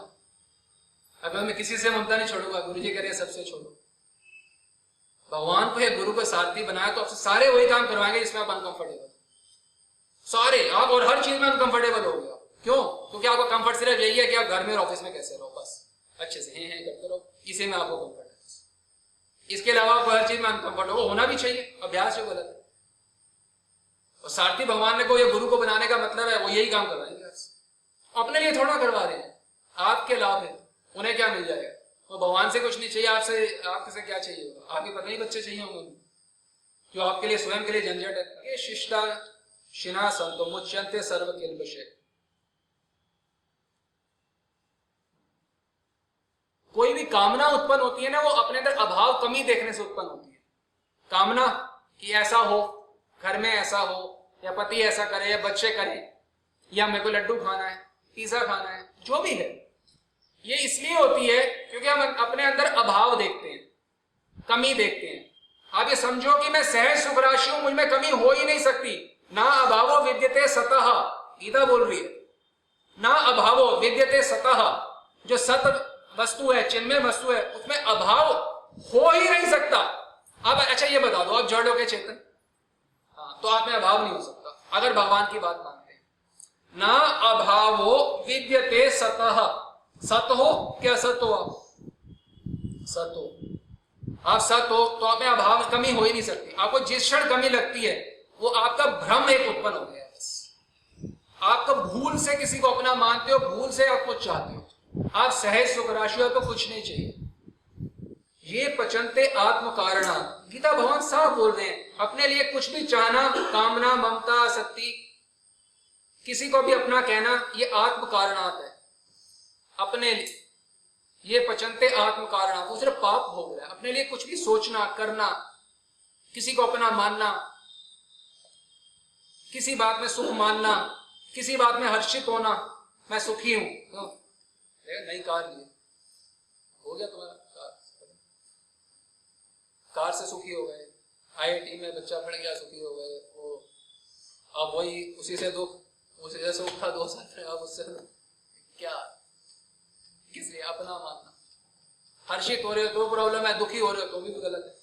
अगर मैं किसी से ममता नहीं छोड़ूंगा, गुरु जी कह रहे सबसे छोड़ो। भगवान को या गुरु को सारथी बनाया तो आपसे सारे वही काम करवाएंगे जिसमें आप अनकंफर्टेबल, सारे आप, और हर चीज में अनकंफर्टेबल हो गया। क्यों? क्योंकि आपका कंफर्ट सिर्फ यही है कि आप घर में और ऑफिस में कैसे रहो, बस अच्छे से हैं करते रहो, इसी में आपको कंफर्ट है। इसके अलावा आपको हर चीज में अनकंफर्ट होना भी चाहिए, अभ्यास जो गलत है। और सारथी भगवान ने को या गुरु को बनाने का मतलब है वो यही काम करवाएंगे, अपने लिए थोड़ा करवा रहे हैं, आपके लाभ है। उन्हें क्या मिल जाएगा? वो भगवान से कुछ नहीं चाहिए, आपसे क्या चाहिए होगा? आपके पता नहीं बच्चे चाहिए होंगे जो आपके लिए स्वयं के लिए झंझट है। ये शिष्टा शिना संतो मुच्यन्ते सर्व किल्बिषे। कोई भी कामना उत्पन्न होती है ना, वो अपने अंदर अभाव कमी देखने से उत्पन्न होती है। कामना कि ऐसा हो, घर में ऐसा हो, या पति ऐसा करे, या बच्चे करें, या मेरे को लड्डू खाना है, पिज्जा खाना है, जो भी है, ये इसलिए होती है क्योंकि हम अपने अंदर अभाव देखते हैं, कमी देखते हैं। आप ये समझो कि मैं सहज सुख राशि हूं, मुझ में कमी हो ही नहीं सकती। ना अभावो विद्यते सतः, गीता बोल रही है, ना अभावो विद्यते सतः। जो सत वस्तु है, चिन्मय वस्तु है, उसमें अभाव हो ही नहीं सकता। अब अच्छा ये बता दो, आप जड़ हो के चेतन, हाँ, तो आप में अभाव नहीं हो सकता अगर भगवान की बात मानते हैं। ना अभावो विद्यते सतः। सत हो क्या सत हो? आप सत हो, आप सत हो तो आप में अभाव कमी हो ही नहीं सकती। आपको जिस क्षण कमी लगती है वो आपका भ्रम एक उत्पन्न हो गया है। आपका भूल से किसी को अपना मानते हो, भूल से आप कुछ चाहते हो। आप सहज सुख राशि हो तो कुछ नहीं चाहिए। ये पचनते आत्म कारणा, गीता भगवान साफ बोल रहे हैं। अपने लिए कुछ भी चाहना, कामना, ममता, आसक्ति, किसी को भी अपना कहना, ये आत्म कारणात है। अपने लिए ये पचनते आत्म कारणा, वो सिर्फ पाप भोग रहा है। अपने लिए कुछ भी सोचना, करना, किसी को अपना मानना, किसी बात में सुख मानना, किसी बात में हर्षित होना, मैं सुखी हूं, नई कार लिए, हो गया तुम्हारा कार से सुखी हो गए, IIT में बच्चा पढ़ गया, सुखी हो गए, वो अब वही उसी से दुख, उसी से सुख था 2 साल में, अब उससे क्या, किस लिए? अपना मानना। हर्षित हो रहे हो तो प्रॉब्लम है, दुखी हो रहे हो तो भी गलत है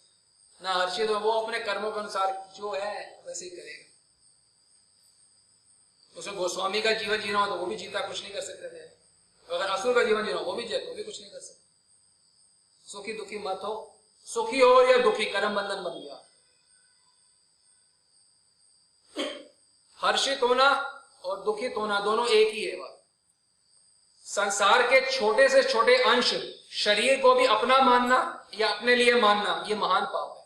ना। हर्षित हो, वो अपने कर्मों के अनुसार जो है वैसे ही करेगा। उसे गोस्वामी का जीवन जीना हो तो वो भी जीता, कुछ नहीं कर सकते थे। अगर असुर का जीवन जीना हो वो भी जीता, वो भी कुछ नहीं कर सकते। सुखी दुखी मत हो, सुखी हो या दुखी, कर्म बंधन बन गया। हर्षित होना और दुखित होना दोनों एक ही है बात। संसार के छोटे से छोटे अंश शरीर को भी अपना मानना या अपने लिए मानना, ये महान पाप है।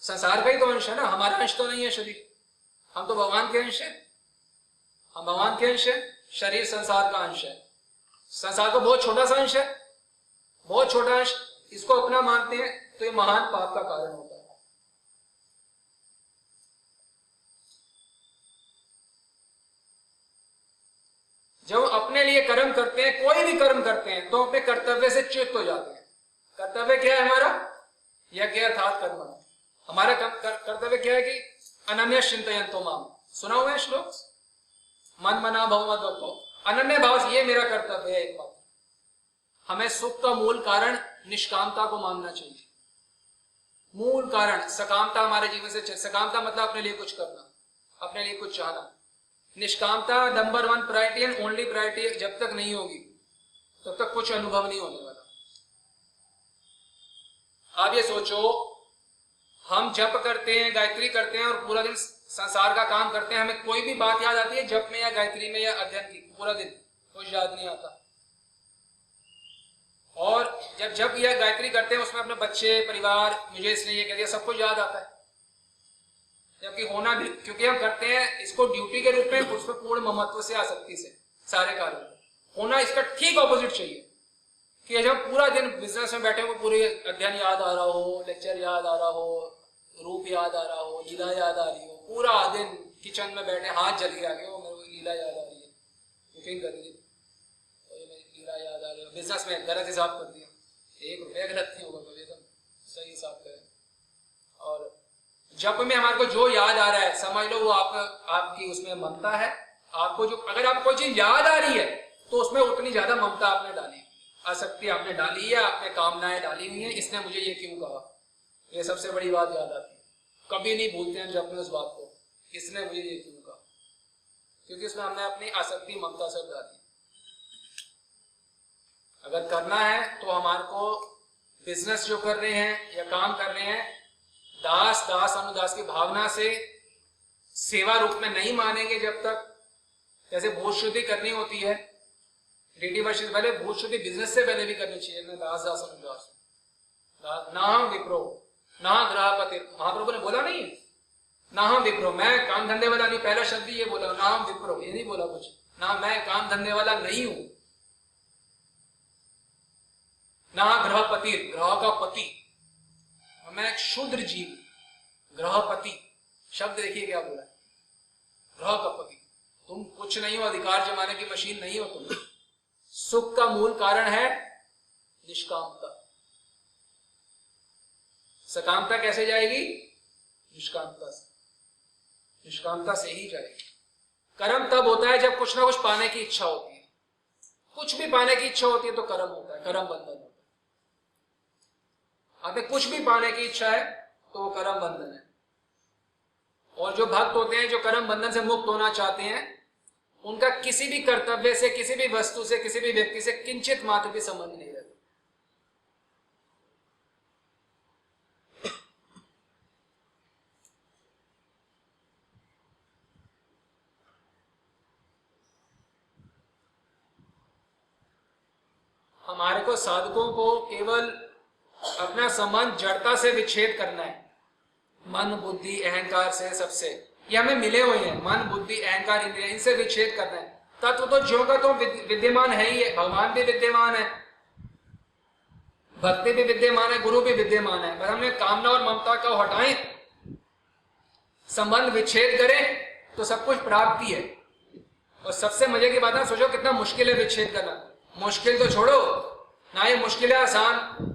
संसार का ही तो अंश है ना, हमारा अंश तो नहीं है शरीर। हम तो भगवान के अंश है, हम भगवान के अंश है, शरीर संसार का अंश है। संसार को बहुत छोटा सा अंश है, बहुत छोटा अंश, इसको अपना मानते हैं तो ये महान पाप का कारण होता है। जब अपने लिए कर्म करते हैं, कोई भी कर्म करते हैं, तो अपने कर्तव्य से च्युत हो जाते हैं। कर्तव्य क्या है हमारा? यज्ञ अर्थात कर्म। हमारा कर्तव्य क्या है कि अनन्य चिंतयन्तो माम, सुना हुआ है श्लोक, मन मना भव मद भक्तो, अनन्य भाव से, ये मेरा कर्तव्य है। एक बात, हमें सुख का मूल कारण निष्कामता को मानना चाहिए। मूल कारण सकामता हमारे जीवन से, सकामता मतलब अपने लिए कुछ करना, अपने लिए कुछ चाहना। निष्कामता number 1 priority and only priority जब तक नहीं होगी तब तक कुछ अनुभव नहीं होने वाला। आप ये सोचो, हम जप करते हैं, गायत्री करते हैं और पूरा दिन संसार का काम करते हैं, हमें कोई भी बात याद आती है जप में या गायत्री में या अध्ययन की? पूरा दिन कुछ याद नहीं आता। और जब जप या गायत्री करते हैं उसमें अपने बच्चे, परिवार, मुझे इसने ये कह दिया, सब कुछ याद आता है। जबकि होना भी, क्योंकि हम करते हैं इसको ड्यूटी के रूप में, उसमें पूर्ण ममत्व से, आसक्ति से सारे कार्य होना। इसका ठीक ऑपोजिट चाहिए कि जब पूरा दिन बिजनेस में बैठे हो, पूरे अध्ययन याद आ रहा हो, लेक्चर याद आ रहा हो, रूप याद आ रहा हो, लीला याद आ रही हो, पूरा दिन किचन में बैठे हाथ जल गया कि मेरे को लीला याद आ रही है, कुकिंग कर रही है, लीला याद आ रही है, बिजनेस में गलत हिसाब कर दिया, 1 रुपया गलत नहीं होगा, कभी एकदम सही हिसाब करें। और जप में हमारे को जो याद आ रहा है, समझ लो वो आपकी उसमें ममता है। आपको जो, अगर आपको कोई चीज याद आ रही है तो उसमें उतनी ज्यादा ममता आपने डाली, आसक्ति आपने डाली है, आपने कामनाएं डाली हुई है, इसने मुझे ये क्यों कहा, ये सबसे बड़ी बात याद आती है। कभी नहीं भूलते हैं जब में उस बात को, इसने मुझे ये क्यों कहा, क्योंकि उसमें हमने अपनी आसक्ति ममता सब डाली। अगर करना है तो हमारे को बिजनेस जो कर रहे हैं या काम कर रहे हैं, दास अनुदास की भावना से सेवा रूप में नहीं मानेंगे जब तक। जैसे भूत शुद्धि करनी होती है, डीटी वर्ष से पहले भूत शुद्धि बिजनेस से पहले भी करनी चाहिए। दास अनुदास ना हम विप्रो ना ग्रहपति, महाप्रभु ने बोला नहीं है ना हम विप्रो, मैं काम धंधे वाला नहीं, पहला शब्द ये बोला ना हम विप्रो, ये नहीं बोला कुछ, ना मैं काम धंधे वाला नहीं हूं, ना ग्रहपति, ग्रह का पति, मैं एक शूद्र जीव, ग्रहपति शब्द देखिए क्या बोला है, ग्रह का पति। तुम कुछ नहीं हो, अधिकार जमाने की मशीन नहीं हो तुम। सुख का मूल कारण है निष्कामता। सकामता कैसे जाएगी? निष्कामता से, निष्कामता से ही जाएगी। कर्म तब होता है जब कुछ ना कुछ पाने की इच्छा होती है, कुछ भी पाने की इच्छा होती है तो कर्म होता है, कर्म बंधन होता है। आपने कुछ भी पाने की इच्छा है तो वो कर्म बंधन है। और जो भक्त होते हैं, जो कर्म बंधन से मुक्त होना चाहते हैं, उनका किसी भी कर्तव्य से, किसी भी वस्तु से, किसी भी व्यक्ति से किंचित मात्र भी संबंध नहीं रहता। हमारे को साधकों को केवल अपना संबंध जड़ता से विच्छेद करना है, मन बुद्धि अहंकार से, सबसे ये हमें मिले हुए हैं, मन बुद्धि अहंकार इंद्रिय, इनसे विच्छेद करना है। तत्व तो ज्यों का तो विद्यमान है ही है, भगवान भी विद्यमान है, भक्ति भी विद्यमान है, गुरु भी विद्यमान है। बस हमें कामना और ममता को हटाएं, संबंध विच्छेद करें तो सब कुछ प्राप्ति है। और सबसे मजे की बात है, सोचो कितना मुश्किल है विच्छेद करना। मुश्किल तो छोड़ो ना, ये मुश्किल है आसान,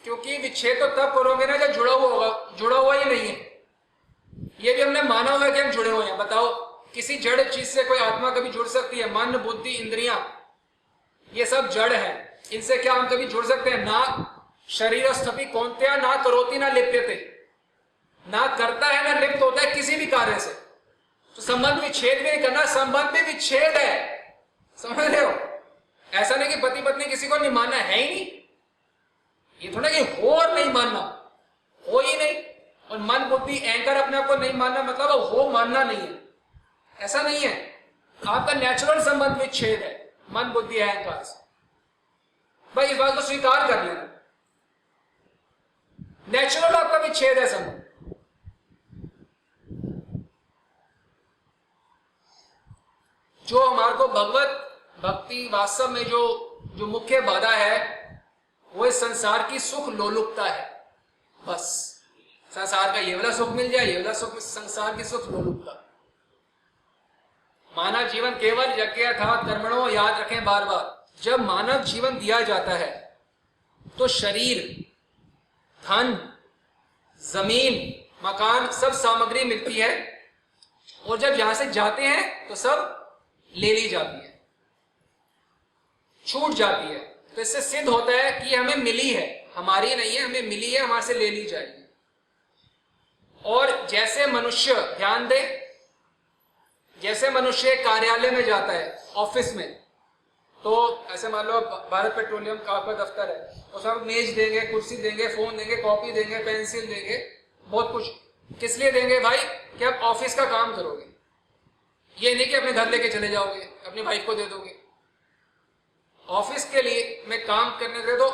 क्योंकि विच्छेद तो तब करोगे ना जब जुड़ा हुआ होगा, जुड़ा हुआ ही नहीं है। ये भी हमने माना हुआ है कि हम जुड़े हुए हैं। बताओ किसी जड़ चीज से कोई आत्मा कभी जुड़ सकती है? मन बुद्धि इंद्रियां ये सब जड़ है, इनसे क्या हम कभी जुड़ सकते हैं? ना शरीर स्थपि कौन्त्या ना करोति ना लिप्यते, ना करता है ना लिप्त होता है किसी भी कार्य से। तो संबंध विच्छेद भी नहीं करना, संबंध भी विच्छेद है, समझ रहे हो? ऐसा नहीं कि पति पत्नी किसी को नहीं मानना है ही नहीं, ये थोड़ा कि हो और नहीं मानना, हो ही नहीं। और मन बुद्धि अहंकार अपने आप को नहीं मानना मतलब हो मानना नहीं है, ऐसा नहीं है। आपका नेचुरल संबंध विच्छेद है मन बुद्धि अहंकार से। भाई इस बात को स्वीकार कर लेना, नेचुरल आपका विच्छेद है संबंध। जो हमारे को भगवत भक्ति वास्तव में जो मुख्य बाधा है वो इस संसार की सुख लोलुपता है। बस संसार का ये वाला सुख मिल जाए, ये वाला सुख, संसार की सुख लोलुपता। मानव जीवन केवल यज्ञ अर्थात कर्मणों, याद रखें बार बार, जब मानव जीवन दिया जाता है तो शरीर, धन, जमीन, मकान, सब सामग्री मिलती है और जब यहां से जाते हैं तो सब ले ली जाती है, छूट जाती है। तो इससे सिद्ध होता है कि हमें मिली है, हमारी नहीं है, हमें मिली है, हमारे से ले ली जाएगी। और जैसे मनुष्य, ध्यान दे, जैसे मनुष्य कार्यालय में जाता है, ऑफिस में, तो ऐसे मान लो भारत पेट्रोलियम का आपका दफ्तर है, उसमें मेज देंगे, कुर्सी देंगे, फोन देंगे, कॉपी देंगे, पेंसिल देंगे, बहुत कुछ। किस लिए देंगे भाई? कि आप ऑफिस का काम करोगे, ये नहीं कि अपने घर लेके चले जाओगे, अपनी वाइफ को दे दोगे। ऑफिस के लिए में काम करने के लिए तो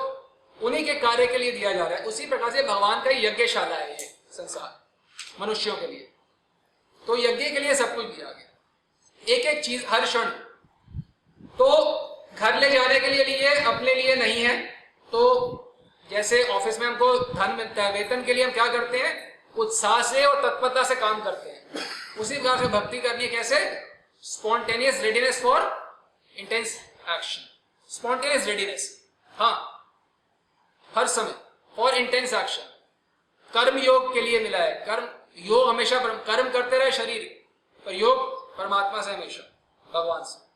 उन्हीं के कार्य के लिए दिया जा रहा है। उसी प्रकार से भगवान का यज्ञशाला है ये संसार मनुष्यों के लिए। तो यज्ञ के लिए सब कुछ दिया गया, एक एक चीज हर क्षण। तो घर ले जाने के लिए अपने लिए नहीं है। तो जैसे ऑफिस में हमको धन मिलता है, वेतन के लिए हम क्या करते हैं? उत्साह से और तत्परता से काम करते हैं। उसी प्रकार से भक्ति करनी है। कैसे? Spontaneous readiness for intense action. Spontaneous readiness, हाँ, हर समय फॉर इंटेंस एक्शन। कर्म योग के लिए मिला है। कर्म योग हमेशा कर्म करते रहे शरीर, पर योग परमात्मा से, हमेशा भगवान से।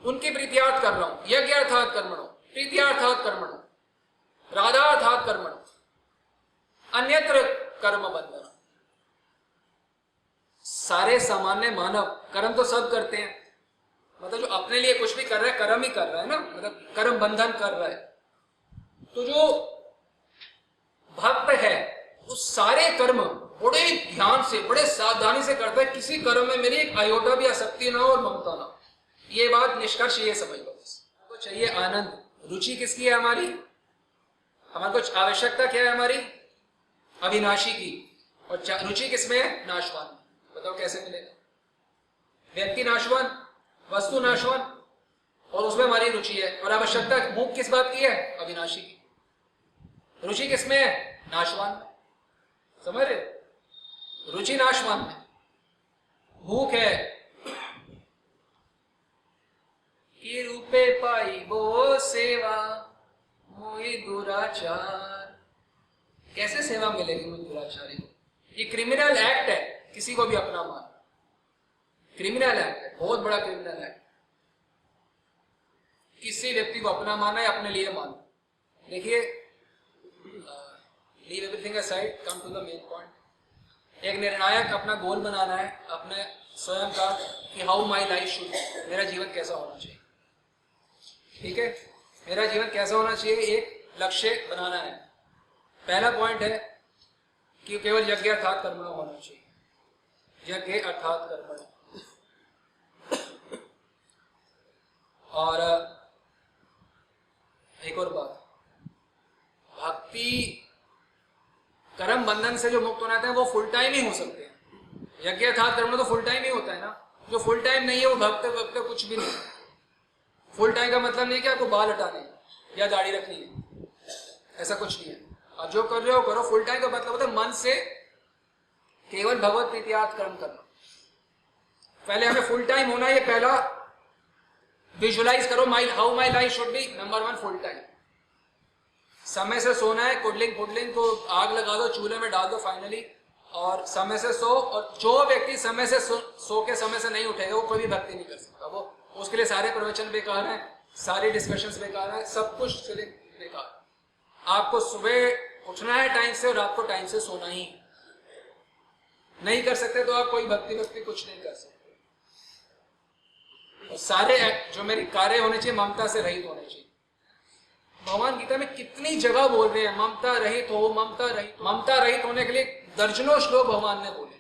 उनकी प्रीत्यार्थ कर रहा हूं। यज्ञ अर्थात कर्मणो, प्रीत्यार्थात कर्मणो, राधा अर्थात कर्मणो, अन्यत्र कर्म बंधन। सारे सामान्य मानव कर्म तो सब करते हैं, मतलब जो अपने लिए कुछ भी कर रहा है कर्म ही कर रहा है ना, मतलब कर्म बंधन कर रहा है। तो जो भक्त है वो सारे कर्म बड़े ध्यान से, बड़े सावधानी से करता है। किसी कर्म में मेरी एक आयोटा भी आसक्ति ना हो और ममता ना हो। ये बात निष्कर्ष ये समझ लो। तो चाहिए आनंद। रुचि किसकी है? हमारी। हमारी कुछ आवश्यकता क्या है? हमारी अविनाशी की। और रुचि किसमें है? नाशवान। बताओ कैसे मिलेगा? व्यक्ति नाशवान, वस्तु नाशवान, और उसमें हमारी रुचि है। और आवश्यकता भूख किस बात की है? अविनाशी की। रुचि किसमें है? नाशवान में। समझ रहे? रुचि नाशवान में, भूख है कि रूपे पाई वो सेवा मोई दुराचार। कैसे सेवा मिलेगी मुझे दुराचारी को? ये क्रिमिनल एक्ट है, किसी को भी अपना मान। क्रिमिनल एक्ट है, बहुत बड़ा क्रिमिनल एक्ट। किसी व्यक्ति को अपना माना है, अपने लिए माना। देखिए, leave everything aside, come to the main point. एक निर्णायक अपना गोल बनाना है अपने स्वयं का, कि हाउ माई लाइफ शुड, मेरा जीवन कैसा होना चाहिए। ठीक है, मेरा जीवन कैसा होना चाहिए, एक लक्ष्य बनाना है। पहला पॉइंट है कि केवल यज्ञ अर्थात कर्मणो होना चाहिए। यज्ञ अर्थात कर्मणो। और एक और बात, भक्ति कर्म बंधन से जो मुक्त होना है वो फुल टाइम ही हो सकते हैं। यज्ञ अर्थात कर्मणो तो फुल टाइम ही होता है ना। जो फुल टाइम नहीं है वो भक्त कुछ भी नहीं। फुल टाइम का मतलब नहीं कि आपको बाल हटाने या दाढ़ी रखनी है, ऐसा कुछ नहीं है। आप जो कर रहे हो करो। फुल टाइम का मतलब होता है मन से केवल भगवत प्रीत्यार्थ कर्म करना। पहले हमें फुल टाइम होना है, ये पहला विजुअलाइज करो। How my life should be. Number 1, full time. समय से सोना है, कुडलिंग फुडलिंग को आग लगा दो, चूल्हे में डाल दो फाइनली, और समय से सो। और जो व्यक्ति समय से सो के समय से नहीं उठेगा वो कोई भी भक्ति नहीं कर सकता। वो उसके लिए सारे प्रवचन बेकार हैं, सारी डिस्कशंस बेकार हैं, सब कुछ बेकार। आपको सुबह उठना है टाइम से और रात को टाइम से सोना ही। नहीं कर सकते तो आप कोई भक्ति कुछ नहीं कर सकते। और सारे जो मेरे कार्य होने चाहिए ममता से रहित होने चाहिए। भगवान गीता में कितनी जगह बोल रहे हैं ममता रहित हो, ममता रहित। ममता रहित होने के लिए दर्जनों श्लोक भगवान ने बोले।